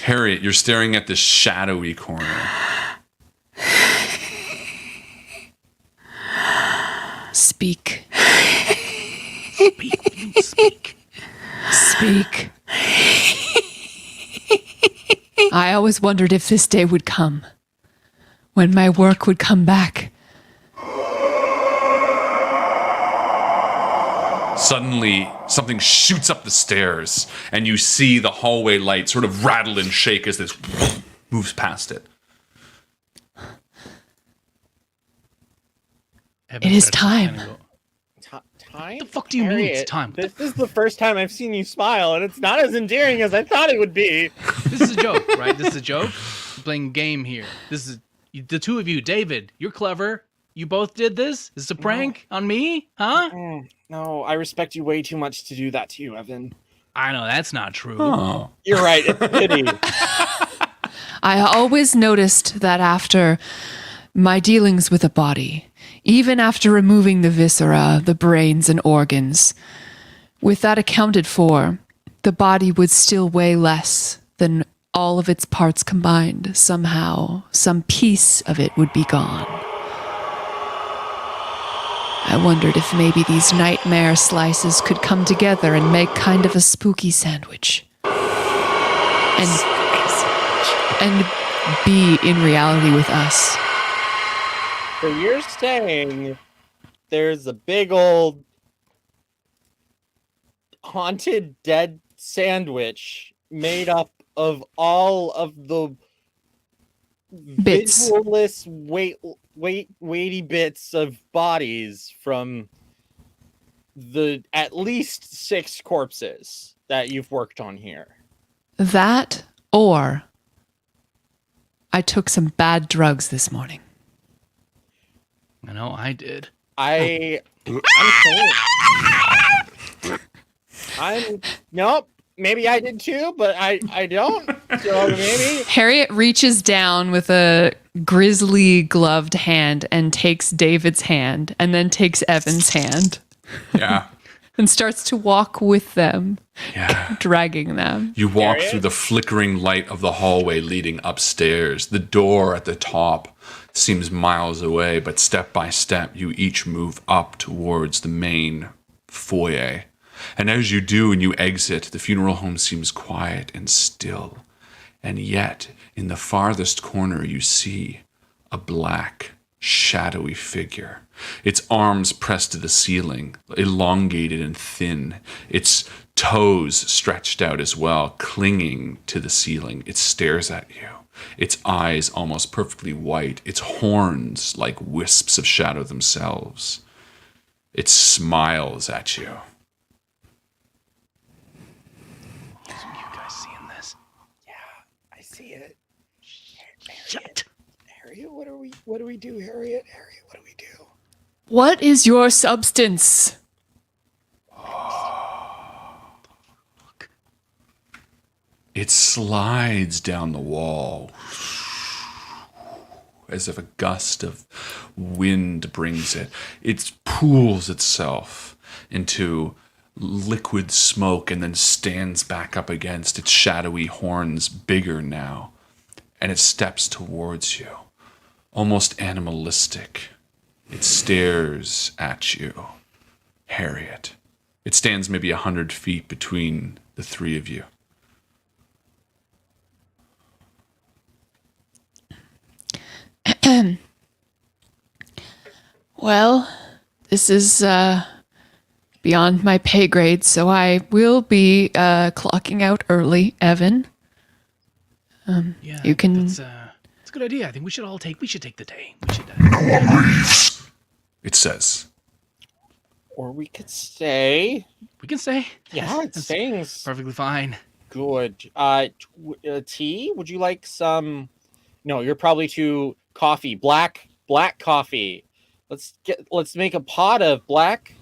Harriet, you're staring at this shadowy corner. Speak. Speak. Speak. I always wondered if this day would come, when my work would come back. Suddenly, something shoots up the stairs, and you see the hallway light sort of rattle and shake as this moves past it. Evan It is starts time. to kinda go, Time? The fuck do you mean it's Harriet, time? This is the first time I've seen you smile, and it's not as endearing as I thought it would be. This is a joke, right? This is a joke. We're playing a game here. This is the two of you. David, you're clever. You both did this? Is this a prank on me? Huh? No, I respect you way too much to do that to you, Evan. I know that's not true. Oh. You're right. It's a pity. I always noticed that after my dealings with a body, even after removing the viscera, the brains and organs, with that accounted for, the body would still weigh less than all of its parts combined. Somehow, some piece of it would be gone. I wondered if maybe these nightmare slices could come together and make kind of a spooky sandwich. And be in reality with us. So you're saying there's a big old haunted dead sandwich made up of all of the Bits. visualless weighty bits of bodies from the at least 6 corpses that you've worked on here. That, or I took some bad drugs this morning. I know I did. I'm nope. Maybe I did too, but I don't. So maybe Harriet reaches down with a grisly gloved hand and takes David's hand and then takes Evan's hand Yeah. and starts to walk with them, Yeah. dragging them. You walk Harriet? through the flickering light of the hallway leading upstairs. The door at the top seems miles away, but step by step, you each move up towards the main foyer. And as you do and you exit, the funeral home seems quiet and still. And yet, in the farthest corner, you see a black, shadowy figure. Its arms pressed to the ceiling, elongated and thin. Its toes stretched out as well, clinging to the ceiling. It stares at you. Its eyes almost perfectly white. Its horns like wisps of shadow themselves. It smiles at you. You guys seeing this? I see it. Shut. Harriet, what do we do, Harriet? Harriet, what do we do? What is your substance? It slides down the wall as if a gust of wind brings it. It pools itself into liquid smoke and then stands back up against its shadowy horns, bigger now. And it steps towards you, almost animalistic. It stares at you, Harriet. It stands maybe 100 feet between the three of you. Well, this is beyond my pay grade, so I will be clocking out early, Evan. Yeah, You can- It's a good idea. I think we should take the day. We should. It says. Or we could stay. We can stay. Yeah, That's staying's perfectly fine. good. Tea? Would you like some? No, you're probably too coffee. Black coffee. Let's make a pot of black.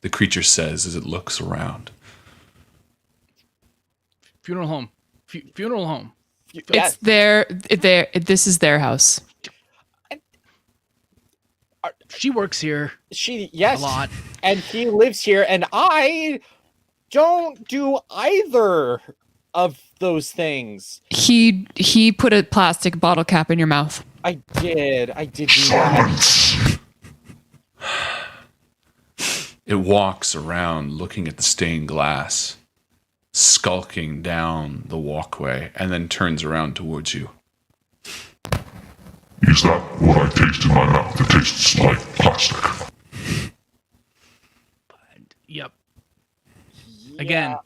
The creature says as it looks around. Funeral home. Funeral home. It's this is their house. She works here Yes, a lot. and he lives here, and I don't do either of those things. He put a plastic bottle cap in your mouth. I did do that. It walks around looking at the stained glass, skulking down the walkway, and then turns around towards you. Is that what I taste in my mouth? It tastes like plastic. Yep. Again,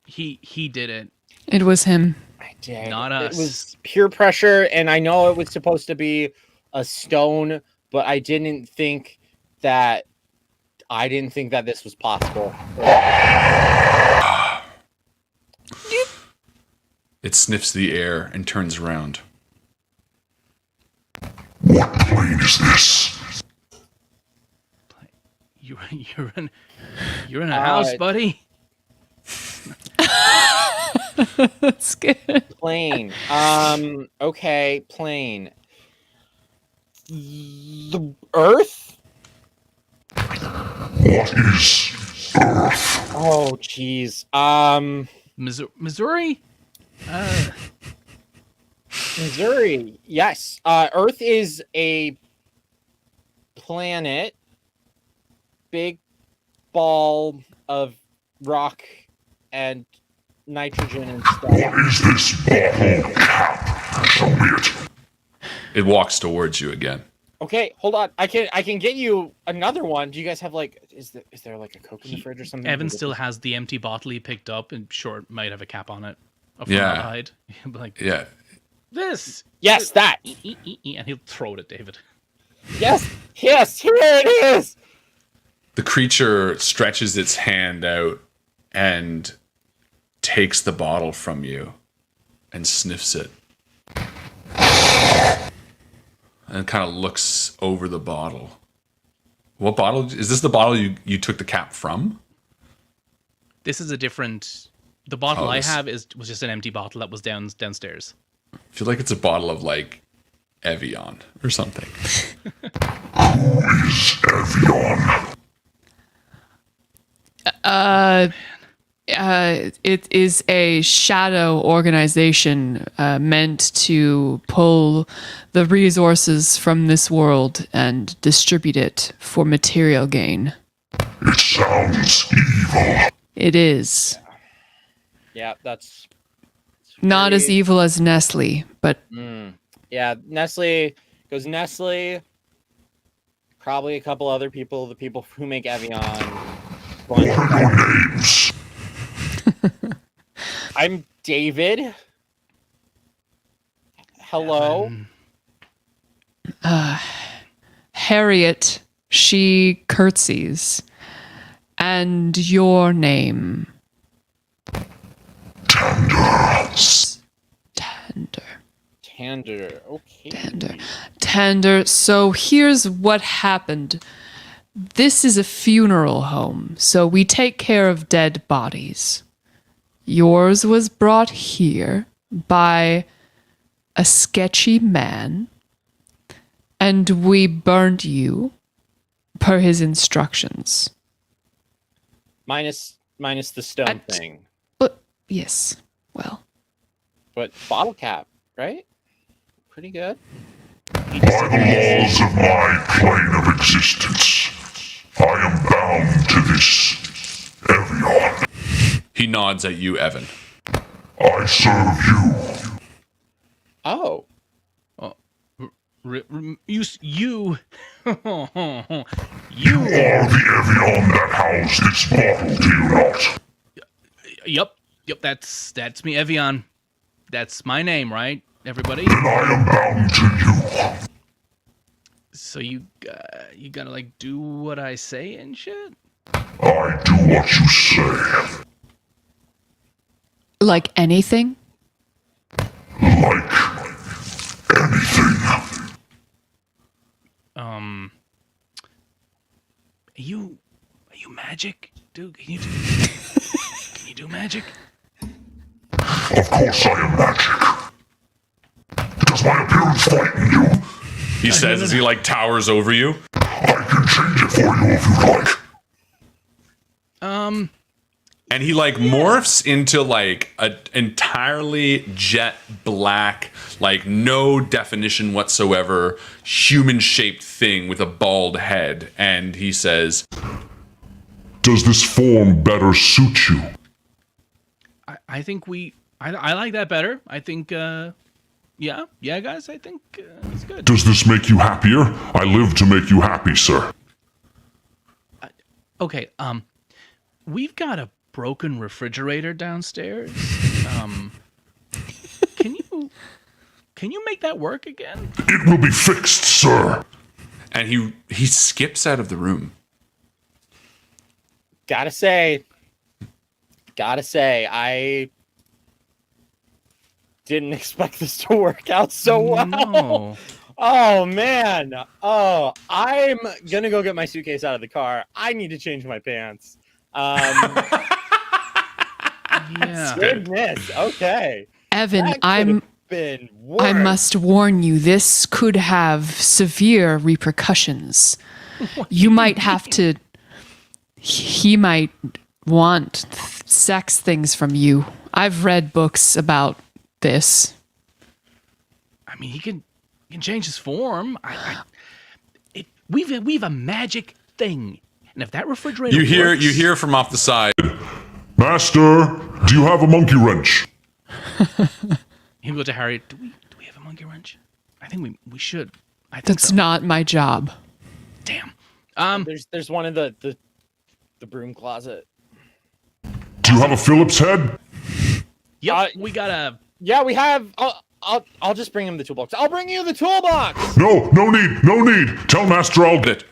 he did it. It was him. I did. Not us. It was peer pressure, and I know it was supposed to be a stone, but I didn't think that this was possible. It sniffs the air and turns around. What plane is this? You're in a house, buddy. That's good. Plane. Okay, plane. The Earth? What is Earth? Oh, jeez. Missouri? Missouri. Yes. Earth is a planet. Big ball of rock and nitrogen and stuff. What is this bottle cap? Show me it. It walks towards you again. Okay, hold on. I can get you another one. Do you guys have like is there like a Coke in the fridge or something? Evan still has the empty bottle he picked up, and sure, it might have a cap on it. Yeah. Like, Yeah. this. Yes, that. And he'll throw it at David. Yes, here it is. The creature stretches its hand out and takes the bottle from you and sniffs it. And kind of looks over the bottle. What bottle? Is this the bottle you took the cap from? This is a different... The bottle I this- have was just an empty bottle that was downstairs. I feel like it's a bottle of like Evian or something. Who is Evian? It is a shadow organization meant to pull the resources from this world and distribute it for material gain. It sounds evil. It is. Yeah, that's Not as evil as Nestle, but yeah. Nestle goes Nestle. Probably a couple other people, the people who make Evian. What are your names? I'm David. Hello. Harriet, she curtsies. And your name? Tender. Okay. Tender. So here's what happened. This is a funeral home, so we take care of dead bodies. Yours was brought here by a sketchy man, and we burned you per his instructions. Minus the stone thing. But yes, well, But bottle cap, right? Pretty good. By the laws of my plane of existence, I am bound to this Evian. He nods at you, Evan. I serve you. Oh. You You are the Evian that housed this bottle, do you not? Yep, that's me, Evian. That's my name, right, everybody? Then I am bound to you. So you gotta like do what I say and shit? I do what you say. like anything? Like anything. Are you magic? Dude, can you do magic? Of course I am magic. Does my appearance frighten you? He says as he like towers over you. I change it for you if you like. And he like morphs into like a entirely jet black, like no definition whatsoever, human-shaped thing with a bald head. And he says, Does this form better suit you? I think I like that better. I think, yeah, guys, I think it's good. Does this make you happier? I live to make you happy, sir. Okay, we've got a broken refrigerator downstairs. Can you make that work again? It will be fixed, sir. and he skips out of the room. Gotta say, I didn't expect this to work out so well. No. Oh man. Oh, I'm gonna go get my suitcase out of the car. I need to change my pants. Yeah. Goodness. Okay. Evan, That I been worse. must warn you, this could have severe repercussions. You might have to. He might want sex things from you. I've read books about this. I mean, he can change his form. We've a magic thing, and if that refrigerator You works, hear from off the side. Master, do you have a monkey wrench? he'll go to Harry. Do we have a monkey wrench? I think we should. I think That's so. not my job. Damn. There's one in the broom closet. Do you have a Phillips head? Yep. We got a. Yeah, we have. I'll just bring him the toolbox. I'll bring you the toolbox. No need. Tell Master I'll It.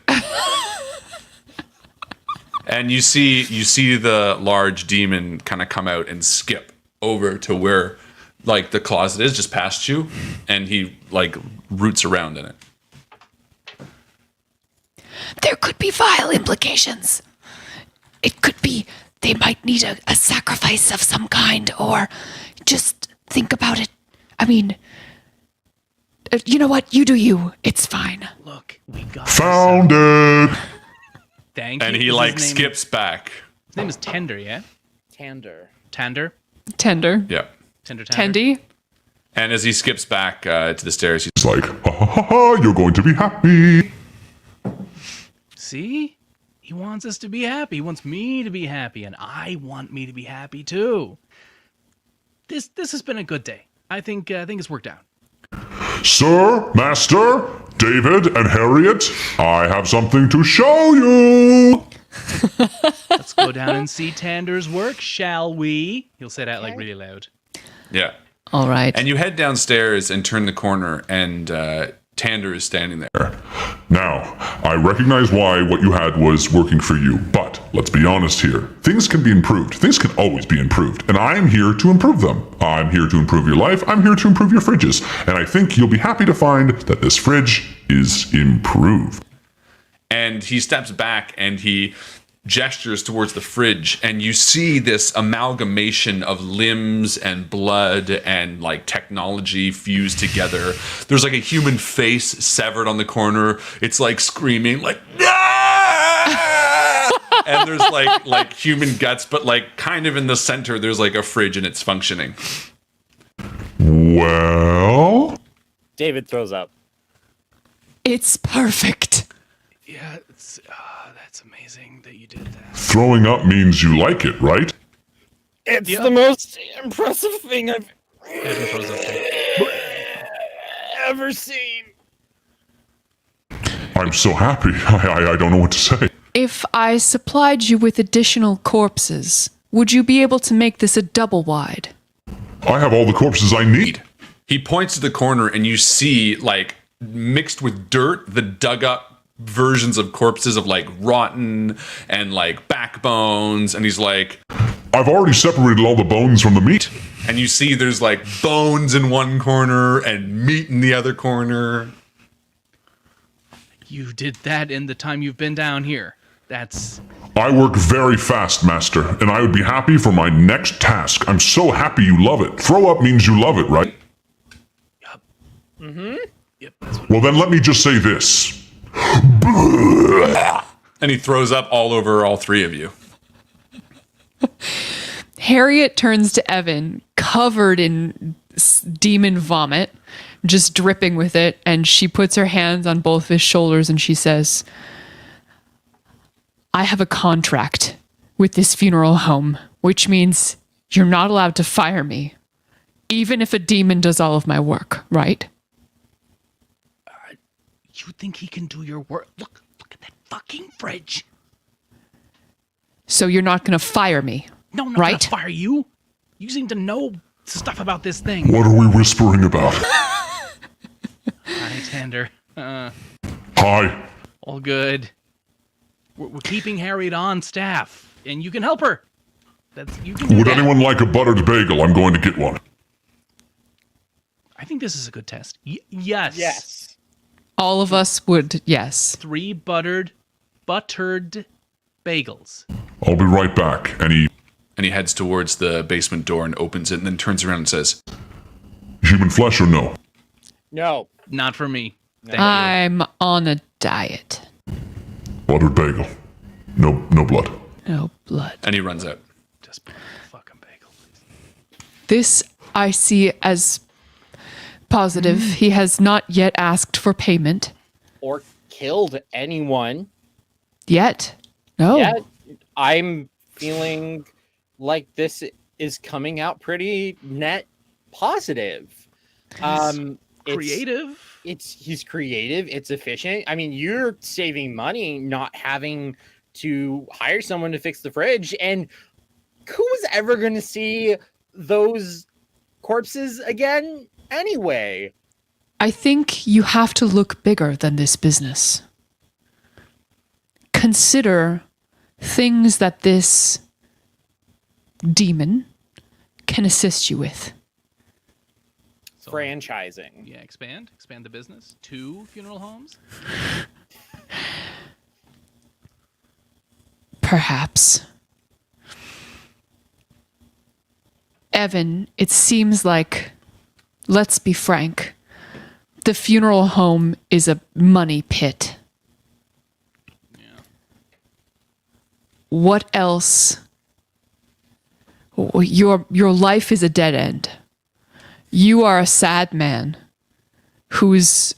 And you see the large demon kind of come out and skip over to where like the closet is, just past you, and he like roots around in it. There could be vile implications. It could be they might need a sacrifice of some kind, or just think about it. I mean, you know what? You do you. It's fine. Look, we got found it. Thank And you. he Is like his name- skips back. His name is Tender, yeah. Tander. Tander. Tender. Yeah. Tender. Tendy. And as he skips back to the stairs, It's like, you're going to be happy. See? He wants us to be happy. He wants me to be happy, and I want me to be happy too. This has been a good day. I think it's worked out. Sir, Master, David, and Harriet, I have something to show you. Let's go down and see Tander's work, shall we? He'll say that like really loud. yeah. All right. And you head downstairs and turn the corner, and Tander is standing there. Now, I recognize why what you had was working for you, but let's be honest here. Things can be improved. Things can always be improved, and I'm here to improve them. I'm here to improve your life. I'm here to improve your fridges, and I think you'll be happy to find that this fridge is improved. And he steps back and he gestures towards the fridge, and you see this amalgamation of limbs and blood and like technology fused together. There's like a human face severed on the corner. It's like screaming like "Ah!" And there's like human guts, but like kind of in the center there's like a fridge and it's functioning. Well, David throws up. It's perfect. Yeah, that's amazing that you did that. throwing up means you like it, right? It's the most impressive thing I've Evan throws up too. ever seen. I'm so happy. I don't know what to say. If I supplied you with additional corpses, would you be able to make this a double wide? I have all the corpses I need. He points to the corner and you see like mixed with dirt the dug up versions of corpses of like rotten and like backbones, and he's like, I've already separated all the bones from the meat. and you see there's like bones in one corner and meat in the other corner. You did that in the time you've been down here. That's I work very fast, Master, and I would be happy for my next task. I'm so happy you love it. Throw up means you love it, right? Yep, that's what Well, then let me just say this. And he throws up all over all three of you. Harriet turns to Evan, covered in demon vomit, just dripping with it, and she puts her hands on both of his shoulders and she says, I have a contract with this funeral home, which means you're not allowed to fire me, even if a demon does all of my work, right? You think he can do your work? Look at that fucking fridge. So you're not going to fire me, No, I'm not right? gonna fire you. You seem to know stuff about this thing. What are we whispering about? Hi, Tender. Hi. All good. We're keeping Harriet on staff, and you can help her. You can do Would that. anyone like a buttered bagel? I'm going to get one. I think this is a good test. Yes. Yes. All of us would, yes. 3 buttered bagels. I'll be right back. And he heads towards the basement door and opens it and then turns around and says, Human flesh or no? No. Not for me. Thank I'm on a diet. Buttered bagel. No blood. No blood. and he runs out. you. Just put the fucking bagel, please. This I see as positive. He has not yet asked for payment. Or killed anyone. Yet. No. Yeah, I'm feeling like this is coming out pretty net positive. It's- Creative. He's creative, it's efficient. I mean, you're saving money not having to hire someone to fix the fridge, and who's ever going to see those corpses again anyway? I think you have to look bigger than this business. Consider things that this demon can assist you with. So, Franchising. yeah, expand the business. 2 funeral homes. Perhaps. Evan, it seems like, let's be frank, the funeral home is a money pit. Yeah. What else? Your life is a dead end. You are a sad man who's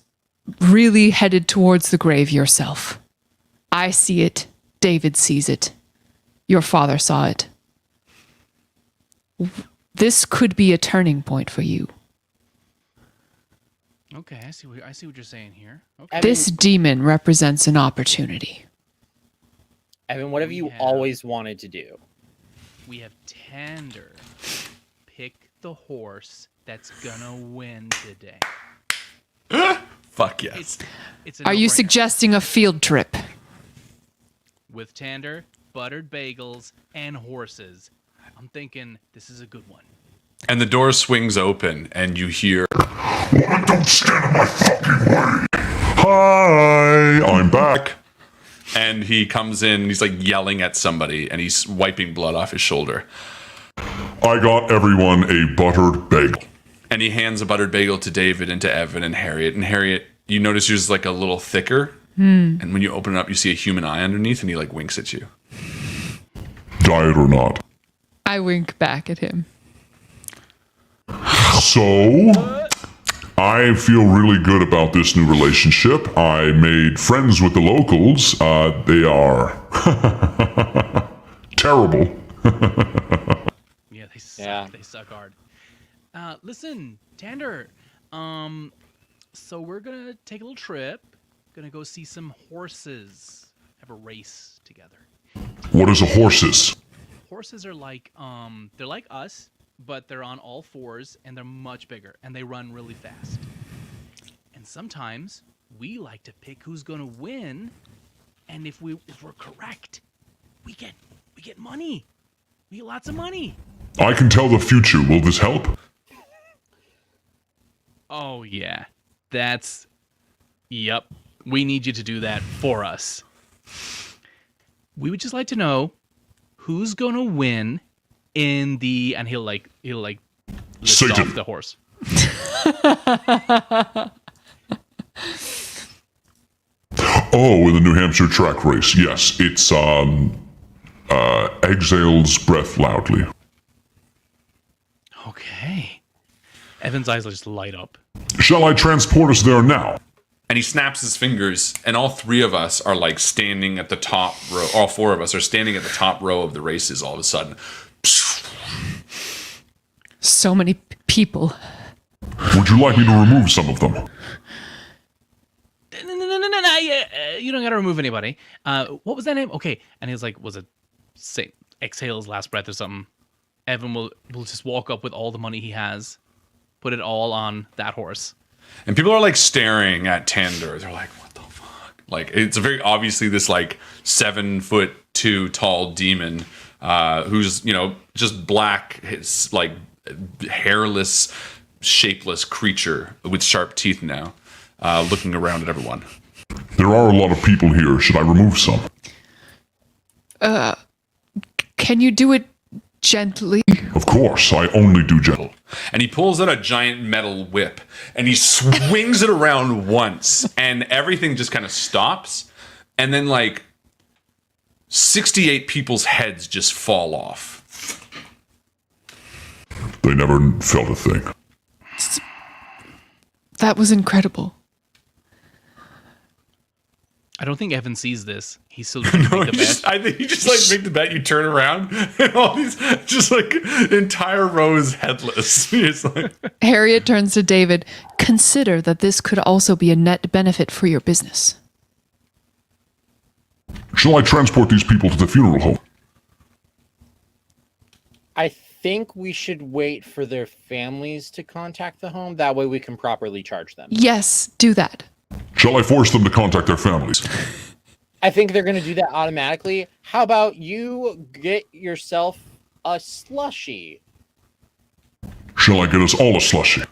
really headed towards the grave yourself. I see it. David sees it. Your father saw it. This could be a turning point for you. Okay, I see what you're saying here. Okay. Evan, This demon represents an opportunity. Evan, what have you Yeah. always wanted to do? We have Tender pick the horse that's gonna win today. Fuck yes. It's a Are you no-brainer. suggesting a field trip? With Tender, buttered bagels, and horses? I'm thinking this is a good one. And the door swings open and you hear, Woman, don't stand in my fucking way. Hi, I'm back. and he comes in and he's like yelling at somebody and he's wiping blood off his shoulder. I got everyone a buttered bagel. And he hands a buttered bagel to David and to Evan and Harriet. And Harriet, you notice yours is like a little thicker. And when you open it up, you see a human eye underneath and he like winks at you. Diet or not. I wink back at him. So, I feel really good about this new relationship. I made friends with the locals. They are terrible. Yeah, they suck. Yeah. They suck hard. Listen, Tender. So we're gonna take a little trip. Gonna go see some horses. Have a race together. What is a horses? Horses are like they're like us, but they're on all 4s and they're much bigger and they run really fast. And sometimes we like to pick who's gonna win, and if we're correct, we get money. We get lots of money. I can tell the future. Will this help? Oh yeah. Yep. We need you to do that for us. We would just like to know who's gonna win in the, and he'll list Satan. off the horse. Oh, in the New Hampshire track race. Yes, it's, exhales breath loudly. Okay. Evan's eyes just light up. Shall I transport us there now? And he snaps his fingers, and all three of us are like standing at the top row. All four of us are standing at the top row of the races all of a sudden. So many people. Would you like me to remove some of them? No, you don't gotta remove anybody. What was that name? Okay. And he was like, was it say exhale his last breath or something? Evan will just walk up with all the money he has, put it all on that horse. And people are like staring at Tander. They're like, what the fuck? Like, it's very obviously this like 7'2" tall demon who's, just black, his like hairless, shapeless creature with sharp teeth now, looking around at everyone. There are a lot of people here. Should I remove some? Can you do it gently? Of course, I only do gentle. And he pulls out a giant metal whip and he swings it around once, and everything just kind of stops. And then like 68 people's heads just fall off. They never felt a thing. That was incredible. I don't think Evan sees this. He's still trying to make the bet. I think you just like make the bet. You turn around and all these just like entire rows headless. It's like, Harriet turns to David. Consider that this could also be a net benefit for your business. Shall I transport these people to the funeral home? I think we should wait for their families to contact the home. That way we can properly charge them. Yes, do that. Shall I force them to contact their families? I think they're going to do that automatically. How about you get yourself a slushie? Shall I get us all a slushie?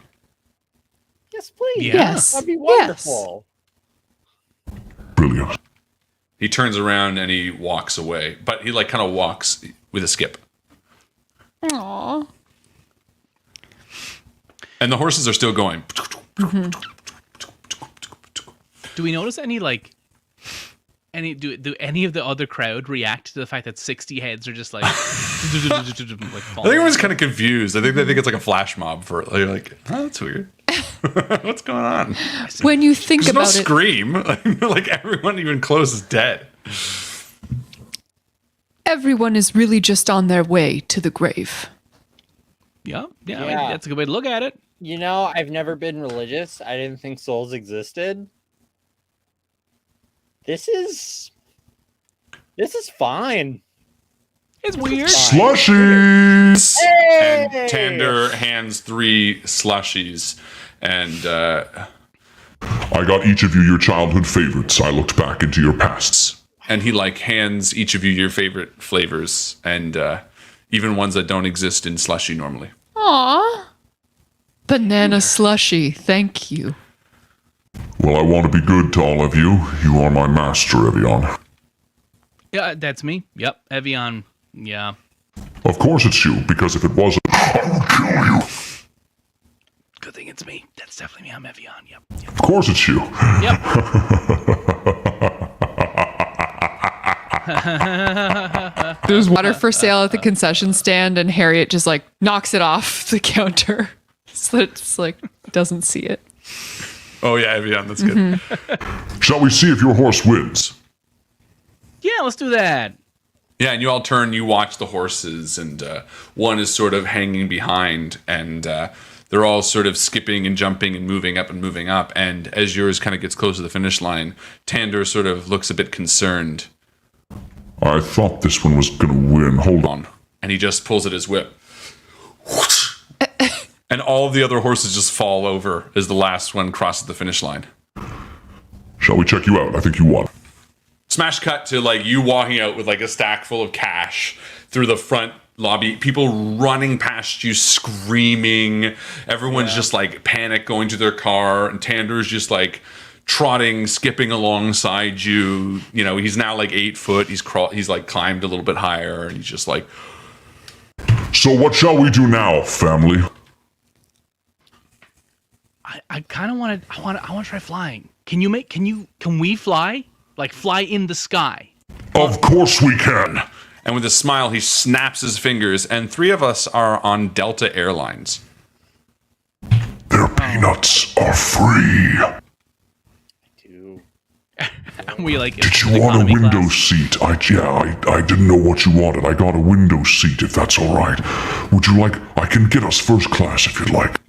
Yes, please. Yeah. Yes. That'd be wonderful. Brilliant. he turns around and he walks away, but he like kind of walks with a skip. Aww. And the horses are still going. Mm-hmm. Do we notice any do any of the other crowd react to the fact that 60 heads are just like, like I think everyone's kind of confused. I think they think it's like a flash mob for they're like, oh, that's weird. What's going on? When you think There's no about it, scream. Like everyone even close is dead. everyone is really just on their way to the grave. yeah, I mean, Yeah. that's a good way to look at it. You know, I've never been religious. I didn't think souls existed. This is fine. It's weird. Slushies! And Tander hands 3 slushies, and I got each of you your childhood favorites. I looked back into your pasts. he like hands each of you your favorite flavors, and even ones that don't exist in slushy normally. Aww. Banana slushy, thank you. Well, I want to be good to all of you. You are my master, Evian. Yeah, that's me. Yep, Evian. Yeah. Of course it's you, because if it wasn't, I would kill you. Good thing it's me. That's definitely me. I'm Evian. Yep. Of course it's you. Yep. There's water for sale at the concession stand, and Harriet just like knocks it off the counter. So it's like doesn't see it. Oh yeah, Evian, that's good. Shall we see if your horse wins? Yeah, let's do that. Yeah, and you all turn, you watch the horses, and one is sort of hanging behind, and they're all sort of skipping and jumping and moving up and moving up. And as yours kind of gets close to the finish line, Tander sort of looks a bit concerned. I thought this one was going to win. Hold on. And he just pulls at his whip. And all of the other horses just fall over as the last one crosses the finish line. Shall we check you out? I think you won. Smash cut to like you walking out with like a stack full of cash through the front lobby, people running past you screaming, everyone's just like panic going to their car, and Tander's just like trotting, skipping alongside you. You know, he's now like 8 foot, he's like climbed a little bit higher, and he's just like, So what shall we do now, family? I kind of want to. I want to try flying. Can we fly? Like fly in the sky. Of course we can. And with a smile, he snaps his fingers, and 3 of us are on Delta Airlines. Their peanuts are free. And we like. Did you want a window seat? I didn't know what you wanted. I got a window seat, if that's all right. Would you like? I can get us first class if you'd like.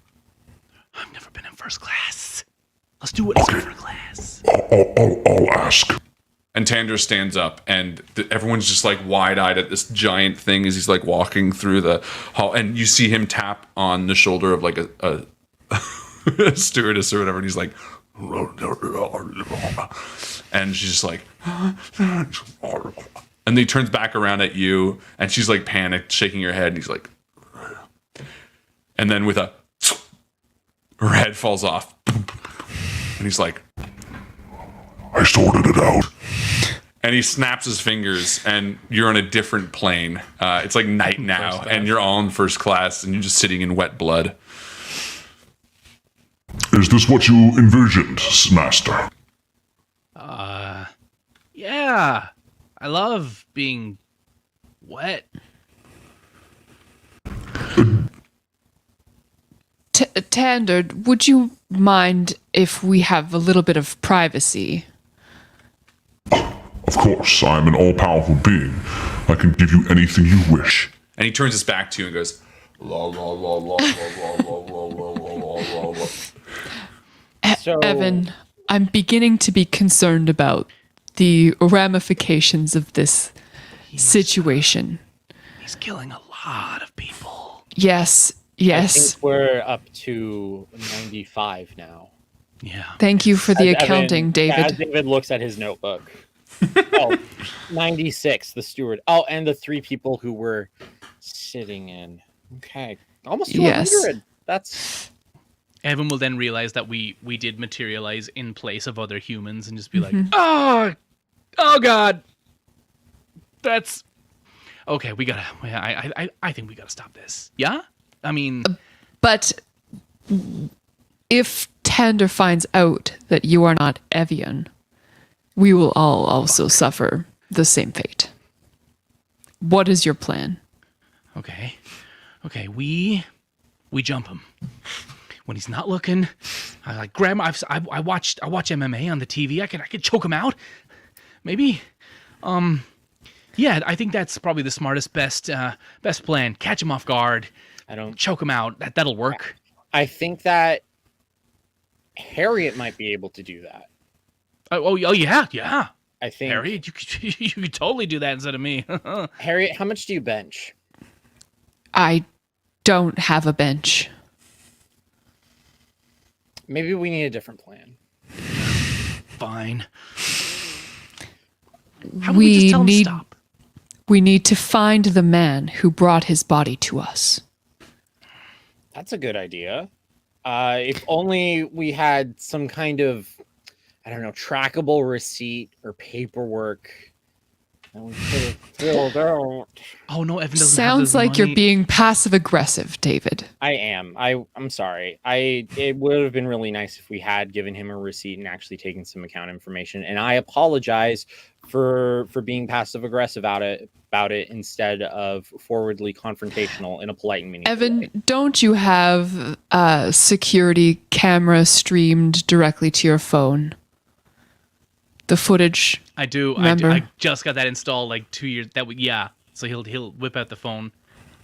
I've never been in first class. Let's do it in first class. I'll ask. And Tander stands up, and everyone's just like wide-eyed at this giant thing as he's like walking through the hall. And you see him tap on the shoulder of like a stewardess or whatever, and he's like, and she's just like, and he turns back around at you, and she's like panicked, shaking her head, and he's like, and then with her head falls off, and he's like, I sorted it out. and he snaps his fingers, and you're on a different plane. It's like night now, and you're all in first class, and you're just sitting in wet blood. Is this what you envisioned, Master? Yeah. I love being wet. Tander, would you mind if we have a little bit of privacy? Of course, I'm an all-powerful being. I can give you anything you wish. And he turns his back to you and goes, la, la, la, la, la, la, la, la, la, la, la. So, Evan, I'm beginning to be concerned about the ramifications of this situation. He's killing a lot of people. Yes. I think we're up to 95 now. Yeah. Thank you for the accounting, As David. David looks at his notebook. 96, the steward. Oh, and the 3 people who were sitting in. Okay. Almost 200. Yes. That's... Evan will then realize that we did materialize in place of other humans and just be like, oh God. That's... Okay, we gotta... I think we gotta stop this. Yeah? I mean... But if Tander finds out that you are not Evian, we will all also suffer the same fate. What is your plan? Okay, we jump him. When he's not looking, I like grab him. I watch MMA on the TV. I could choke him out. Maybe. Yeah, I think that's probably the smartest, best plan. Catch him off guard. Choke him out. That'll work. I think that Harriet might be able to do that. Oh yeah. I think Harriet, you could totally do that instead of me. Harriet, how much do you bench? I don't have a bench. Maybe we need a different plan. Fine. How about we just tell him to stop? We need to find the man who brought his body to us. That's a good idea. If only we had some kind of, I don't know, trackable receipt or paperwork that we could have filled out. Oh no, Evan doesn't Sounds have like money. you're being passive aggressive, David. I am. I'm sorry. It would have been really nice if we had given him a receipt and actually taken some account information. And I apologize for being passive aggressive about it instead of forwardly confrontational in a polite and meaningful Evan, way. don't you have a security camera streamed directly to your phone? The footage. I do. I just got that installed like 2 years. Yeah. So he'll whip out the phone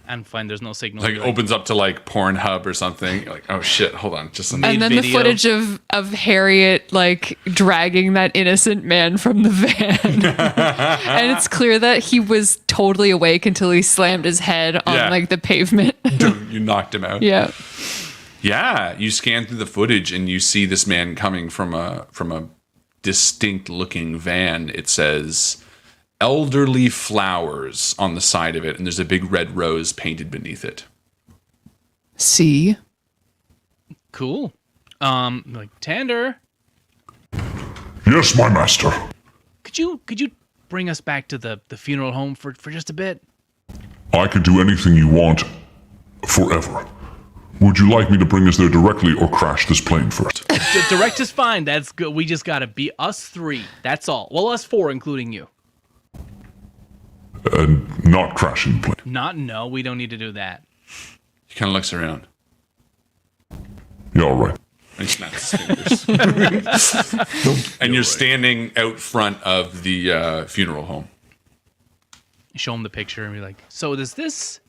and find there's no signal. Like opens up to like Pornhub or something. You're like, oh shit, hold on, just a minute. And then the footage of Harriet like dragging that innocent man from the van. And it's clear that he was totally awake until he slammed his head on like the pavement. You knocked him out. Yeah. Yeah, you scan through the footage and you see this man coming from a distinct looking van. It says elderly flowers on the side of it, and there's a big red rose painted beneath it. See? Cool. Like Tander, Yes, my master. could you bring us back to the funeral home for just a bit? I can do anything you want forever. Would you like me to bring us there directly or crash this plane first? Direct is fine. That's good. We just gotta be us 3. That's all. Well, us 4, including you. And not crashing the plane. No, we don't need to do that. He kind of looks around. Yeah, all right. And he snaps his fingers. And you're standing out front of the funeral home. You show him the picture and be like, so does this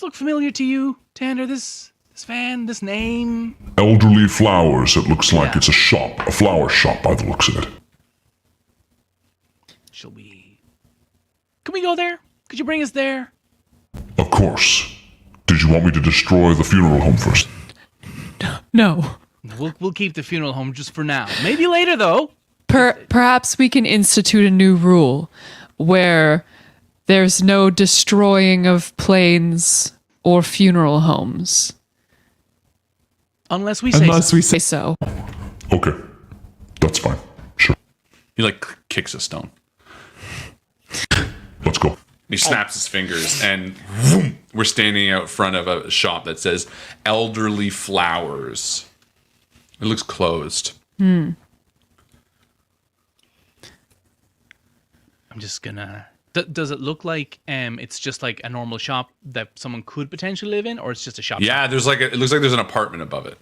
look familiar to you, Tander? This van, this name? Elderly Flowers. It looks like it's a shop, a flower shop by the looks of it. Can we go there? Could you bring us there? Of course. Did you want me to destroy the funeral home first? No. We'll keep the funeral home just for now. Maybe later, though. Perhaps we can institute a new rule where there's no destroying of planes or funeral homes. Unless we say so. Okay. That's fine. Sure. He like kicks a stone. Let's go. He snaps his fingers, and vroom, we're standing out front of a shop that says Elderly Flowers. It looks closed. I'm just gonna... Does it look like it's just like a normal shop that someone could potentially live in, or it's just a shop? Yeah, there's like it looks like there's an apartment above it.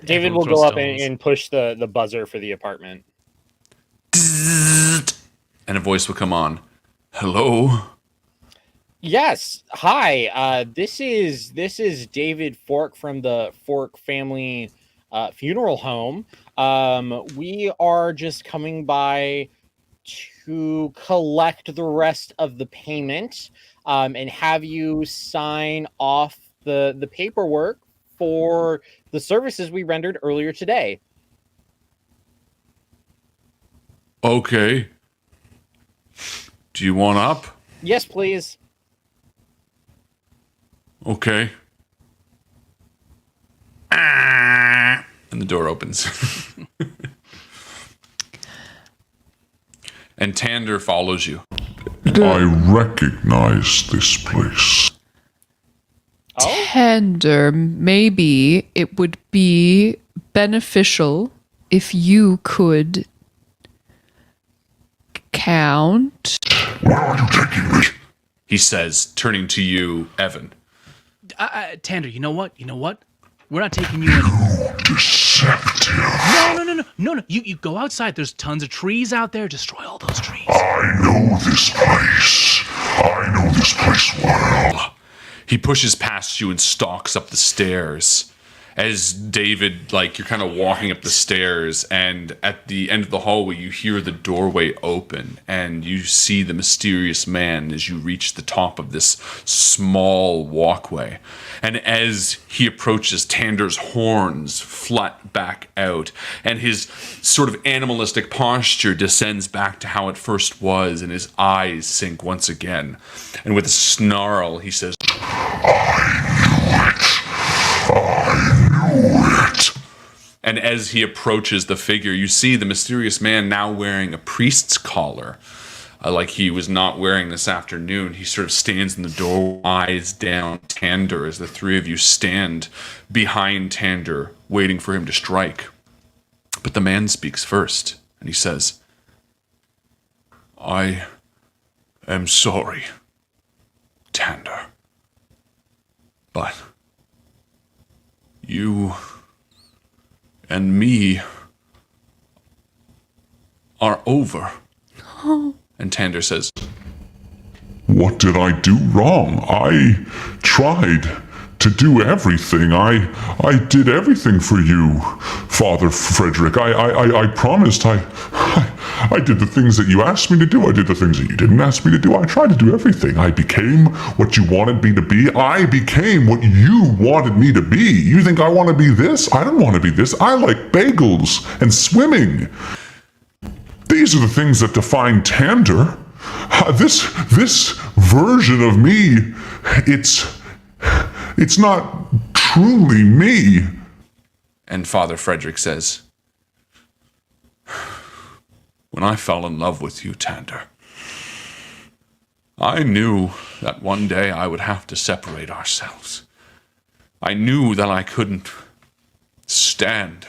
David will go up and push the buzzer for the apartment. And a voice will come on. Hello? Yes. Hi. This is David Fork from the Fork family funeral home. We are just coming by to collect the rest of the payment and have you sign off the paperwork for the services we rendered earlier today. Okay. Do you want up? Yes, please. Okay. And the door opens. And Tander follows you. I recognize this place. Tender, maybe it would be beneficial if you could count. Where are you taking me? He says, turning to you, Evan. Tander, you know what? We're not taking you anywhere. Deceptive. No. You go outside. There's tons of trees out there. Destroy all those trees. I know this place. I know this place well. He pushes past you and stalks up the stairs. As David, like, you're kind of walking up the stairs, and at the end of the hallway, you hear the doorway open, and you see the mysterious man as you reach the top of this small walkway. And as he approaches, Tander's horns flut back out, and his sort of animalistic posture descends back to how it first was, and his eyes sink once again. And with a snarl, he says, And as he approaches the figure, you see the mysterious man now wearing a priest's collar, like he was not wearing this afternoon. He sort of stands in the door, eyes down Tander, as the three of you stand behind Tander, waiting for him to strike. But the man speaks first, and he says, I am sorry, Tander, but you and me are over. And Tander says, What did I do wrong? I tried to do everything. I did everything for you, Father Frederick. I promised. I did the things that you asked me to do. I did the things that you didn't ask me to do. I tried to do everything. I became what you wanted me to be. I became what you wanted me to be. You think I want to be this? I don't want to be this. I like bagels and swimming. These are the things that define Tander. This version of me, it's not truly me. and Father Frederick says, when I fell in love with you, Tander, I knew that one day I would have to separate ourselves. I knew that I couldn't stand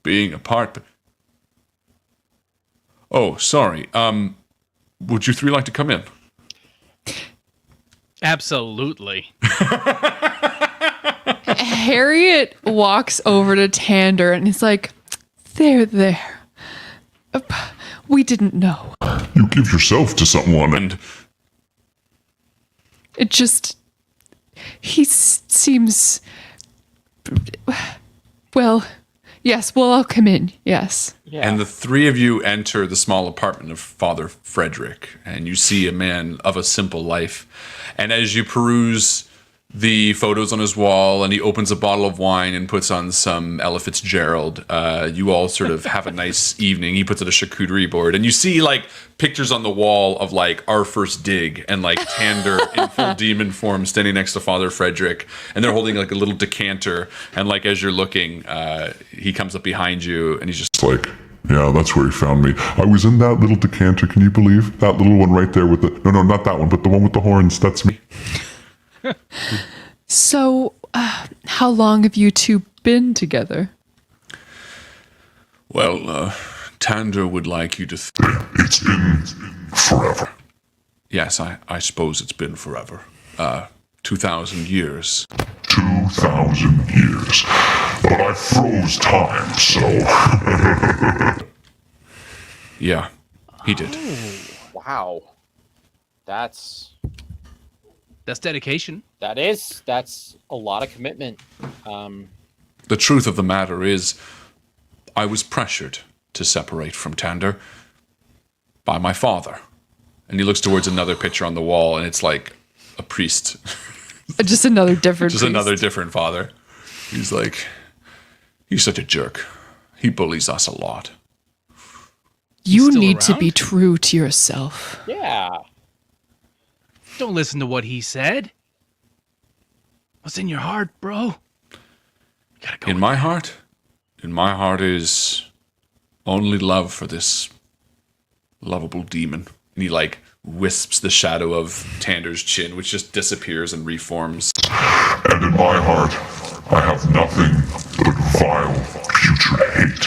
being apart, but... Oh, sorry. Would you three like to come in? Absolutely. Harriet walks over to Tander and is like, there. We didn't know. You give yourself to someone And It just... He seems... Well, yes, well, I'll come in, yes. Yeah. And the three of you enter the small apartment of Father Frederick, and you see a man of a simple life. And as you peruse the photos on his wall, and he opens a bottle of wine and puts on some Ella Fitzgerald, you all sort of have a nice evening. He puts out a charcuterie board, and you see like pictures on the wall of like Our First Dig and like Tander in full demon form standing next to Father Frederick, and they're holding like a little decanter. And like as you're looking, he comes up behind you, and he's just like, yeah, that's where he found me. I was in that little decanter, can you believe? That little one right there with the... No, not that one, but the one with the horns, that's me. So, how long have you two been together? Well, Tander would like you to... It's been forever. Yes, I suppose it's been forever. 2,000 years. 2,000 years. But I froze time, so... Yeah, he did. Wow. That's dedication. that's a lot of commitment. The truth of the matter is, I was pressured to separate from Tander by my father. And he looks towards another picture on the wall, and it's like a priest. Just another different Just priest. another different father. He's like, he's such a jerk. He bullies us a lot. You still need to around? be true to yourself. Yeah. Don't listen to what he said. What's in your heart, bro? You gotta go In my heart is only love for this lovable demon. And he like wisps the shadow of Tander's chin, which just disappears and reforms. And in my heart, I have nothing but vile, putrid hate.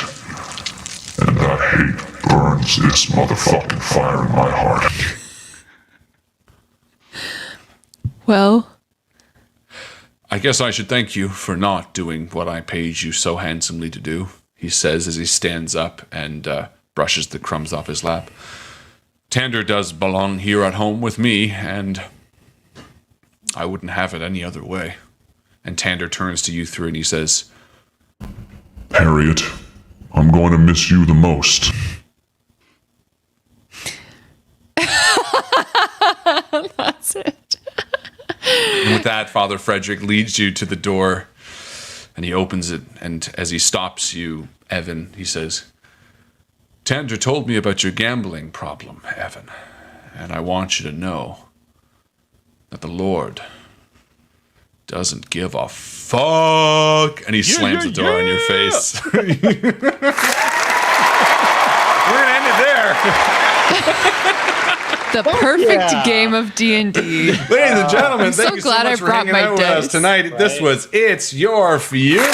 And that hate burns this motherfucking fire in my heart. Well, I guess I should thank you for not doing what I paid you so handsomely to do, he says as he stands up and brushes the crumbs off his lap. Tander does belong here at home with me, and I wouldn't have it any other way. And Tander turns to you three and he says, Harriet, I'm going to miss you the most. that's it. and with that, Father Frederick leads you to the door, and he opens it, and as he stops you, Evan, he says, Tander told me about your gambling problem, Evan, and I want you to know that the Lord doesn't give a fuck. And he slams the door in your face. We're going to end it there. The perfect game of D&D. Ladies and gentlemen, thank so you glad so I much for brought hanging my out with us dice. tonight. This was It's Your Funeral.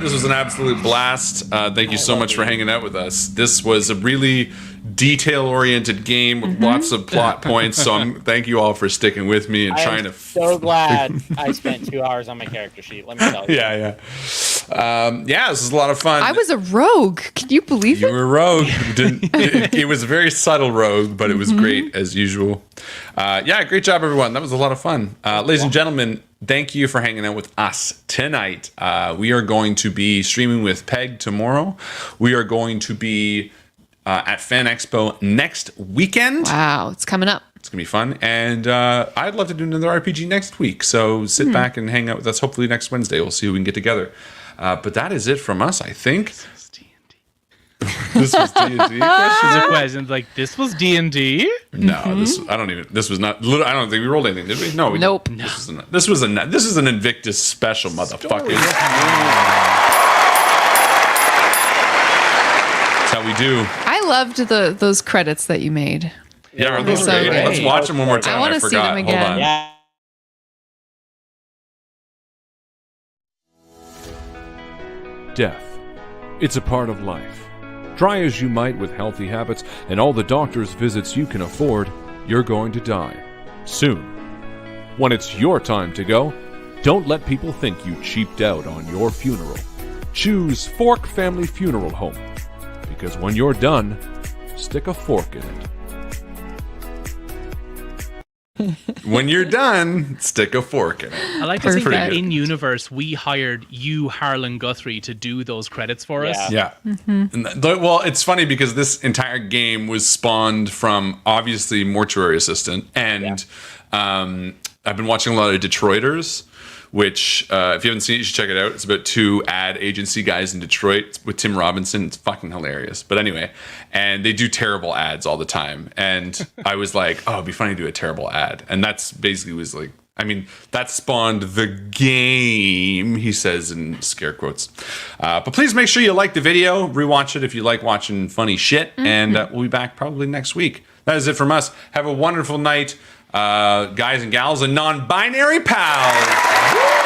This was an absolute blast. Thank you so much for hanging out with us. This was a really detail-oriented game with lots of plot points. So thank you all for sticking with me and trying to. So glad I spent 2 hours on my character sheet. Let me tell you. Yeah. This was a lot of fun. I was a rogue. Can you believe You it? were rogue. It was a very subtle rogue, but it was great as usual. Great job, everyone. That was a lot of fun. Ladies and gentlemen, thank you for hanging out with us tonight. We are going to be streaming with Peg tomorrow. We are going to be at Fan Expo next weekend. Wow, it's coming up. It's going to be fun. And I'd love to do another RPG next week. So sit back and hang out with us. Hopefully next Wednesday we'll see who we can get together. But that is it from us, I think. This was D&D. There's a question like, this was D&D? No, this was not. I don't think we rolled anything, did we? No, we Nope. didn't. This is an Invictus special, motherfucker. That's how we do. I loved those credits that you made. Yeah, They're those so are great. good. Let's watch them one more time. I wanna see forgot. them Hold again. on. Yeah. Death. It's a part of life. Try as you might with healthy habits and all the doctor's visits you can afford, you're going to die. Soon. When it's your time to go, don't let people think you cheaped out on your funeral. Choose Fork Family Funeral Home. Because when you're done, stick a fork in it. When you're done, stick a fork in it. I like to think that Perfect. in universe we hired you, Harlan Guthrie, to do those credits for us. Yeah. Yeah. And well, it's funny because this entire game was spawned from obviously Mortuary Assistant, and I've been watching a lot of Detroiters, which if you haven't seen it, you should check it out. It's about 2 ad agency guys in Detroit with Tim Robinson. It's fucking hilarious. But anyway, and they do terrible ads all the time. And I was like, oh, it'd be funny to do a terrible ad. And that's basically was like, I mean, that spawned the game, he says in scare quotes. But please make sure you like the video, rewatch it if you like watching funny shit. And we'll be back probably next week. That is it from us. Have a wonderful night, guys and gals and non-binary pals.